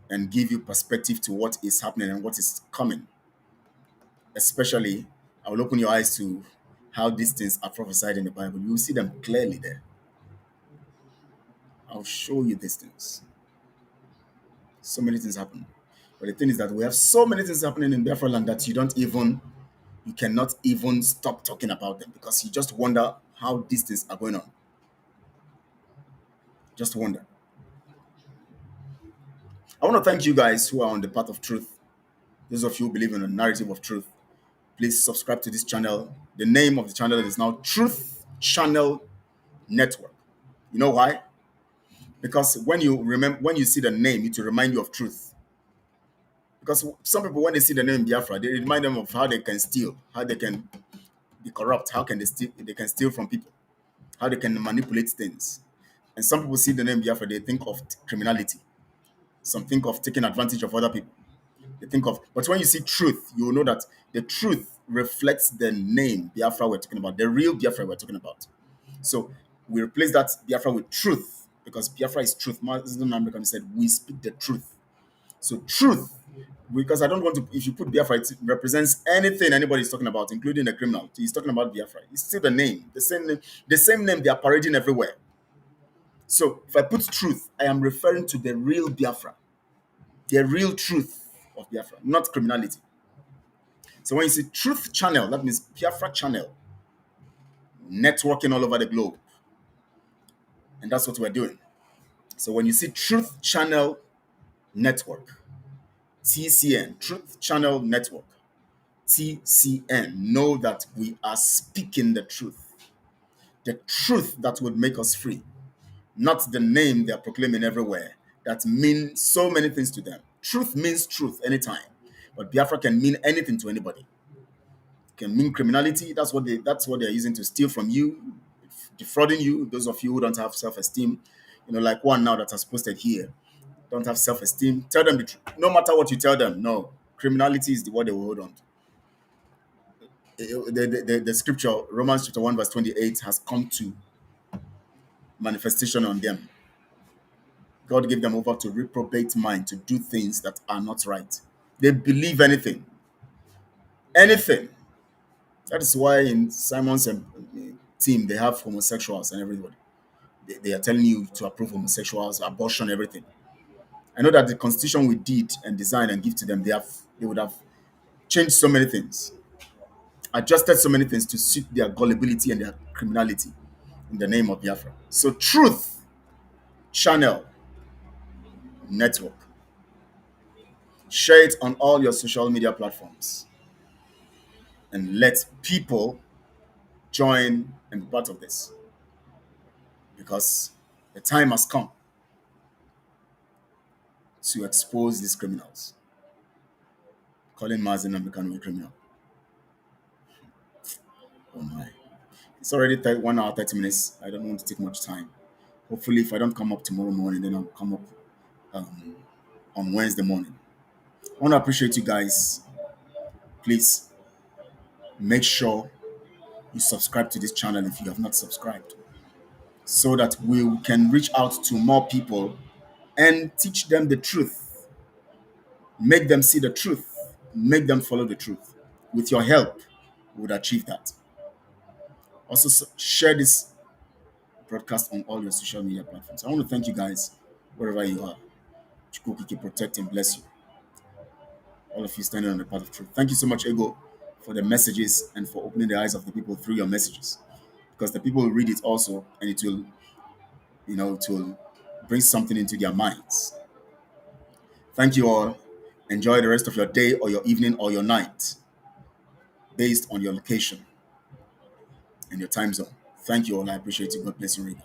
and give you perspective to what is happening and what is coming. Especially, I will open your eyes to how these things are prophesied in the Bible. You will see them clearly there. I'll show you these things. So many things happen. But the thing is that we have so many things happening in Biafra land that you cannot even stop talking about them because you just wonder how these things are going on. Just wonder. I want to thank you guys who are on the path of truth. Those of you who believe in the narrative of truth, please subscribe to this channel. The name of the channel is now Truth Channel Network. You know why? Because when you see the name, it will remind you of truth. Because some people, when they see the name Biafra, they remind them of how they can steal, how they can be corrupt, how can they can steal from people, how they can manipulate things. And some people see the name Biafra, they think of criminality. Some think of taking advantage of other people. But when you see truth, you will know that the truth reflects the name Biafra we're talking about, the real Biafra we're talking about. So we replace that Biafra with truth because Biafra is truth. Mazi Nnamdi Kanu said, we speak the truth. So truth, because I don't want to, if you put Biafra, it represents anything anybody is talking about, including the criminal. He's talking about Biafra. It's still the name, the same name they are parading everywhere. So if I put truth, I am referring to the real Biafra, the real truth of Biafra, not criminality. So when you see Truth Channel, that means Biafra Channel, networking all over the globe. And that's what we're doing. So when you see Truth Channel Network, TCN, Truth Channel Network, TCN, know that we are speaking the truth that would make us free, not the name they're proclaiming everywhere that means so many things to them. Truth means truth anytime, but Biafra can mean anything to anybody. It can mean criminality. That's what they're using to steal from you, defrauding you. Those of you who don't have self-esteem, like one now that has posted here, don't have self-esteem. Tell them the truth. No matter what you tell them, no, criminality is what they will hold on to. The scripture, Romans chapter 1, verse 28, has come to manifestation on them. God gave them over to reprobate mind to do things that are not right. They believe anything. Anything. That is why in Simon's team, they have homosexuals and everybody. They are telling you to approve homosexuals, abortion, everything. I know that the constitution we did and design and give to them, they would have changed so many things, adjusted so many things to suit their gullibility and their criminality in the name of Biafra. So Truth Channel Network, share it on all your social media platforms and let people join and be part of this, because the time has come to expose these criminals. Calling Mazi Nnamdi Kanu a criminal. Oh my. It's already 1 hour, 30 minutes. I don't want to take much time. Hopefully, if I don't come up tomorrow morning, then I'll come up um, on Wednesday morning. I want to appreciate you guys. Please make sure you subscribe to this channel if you have not subscribed, so that we can reach out to more people and teach them the truth, make them see the truth, make them follow the truth. With your help, we would achieve that. Also, share this broadcast on all your social media platforms. I want to thank you guys, wherever you are. Chukwu protect and bless you. All of you standing on the path of truth. Thank you so much, Ego, for the messages and for opening the eyes of the people through your messages. Because the people will read it also, and it will, it will bring something into their minds. Thank you all. Enjoy the rest of your day or your evening or your night, based on your location and your time zone. Thank you all. I appreciate you. God bless you.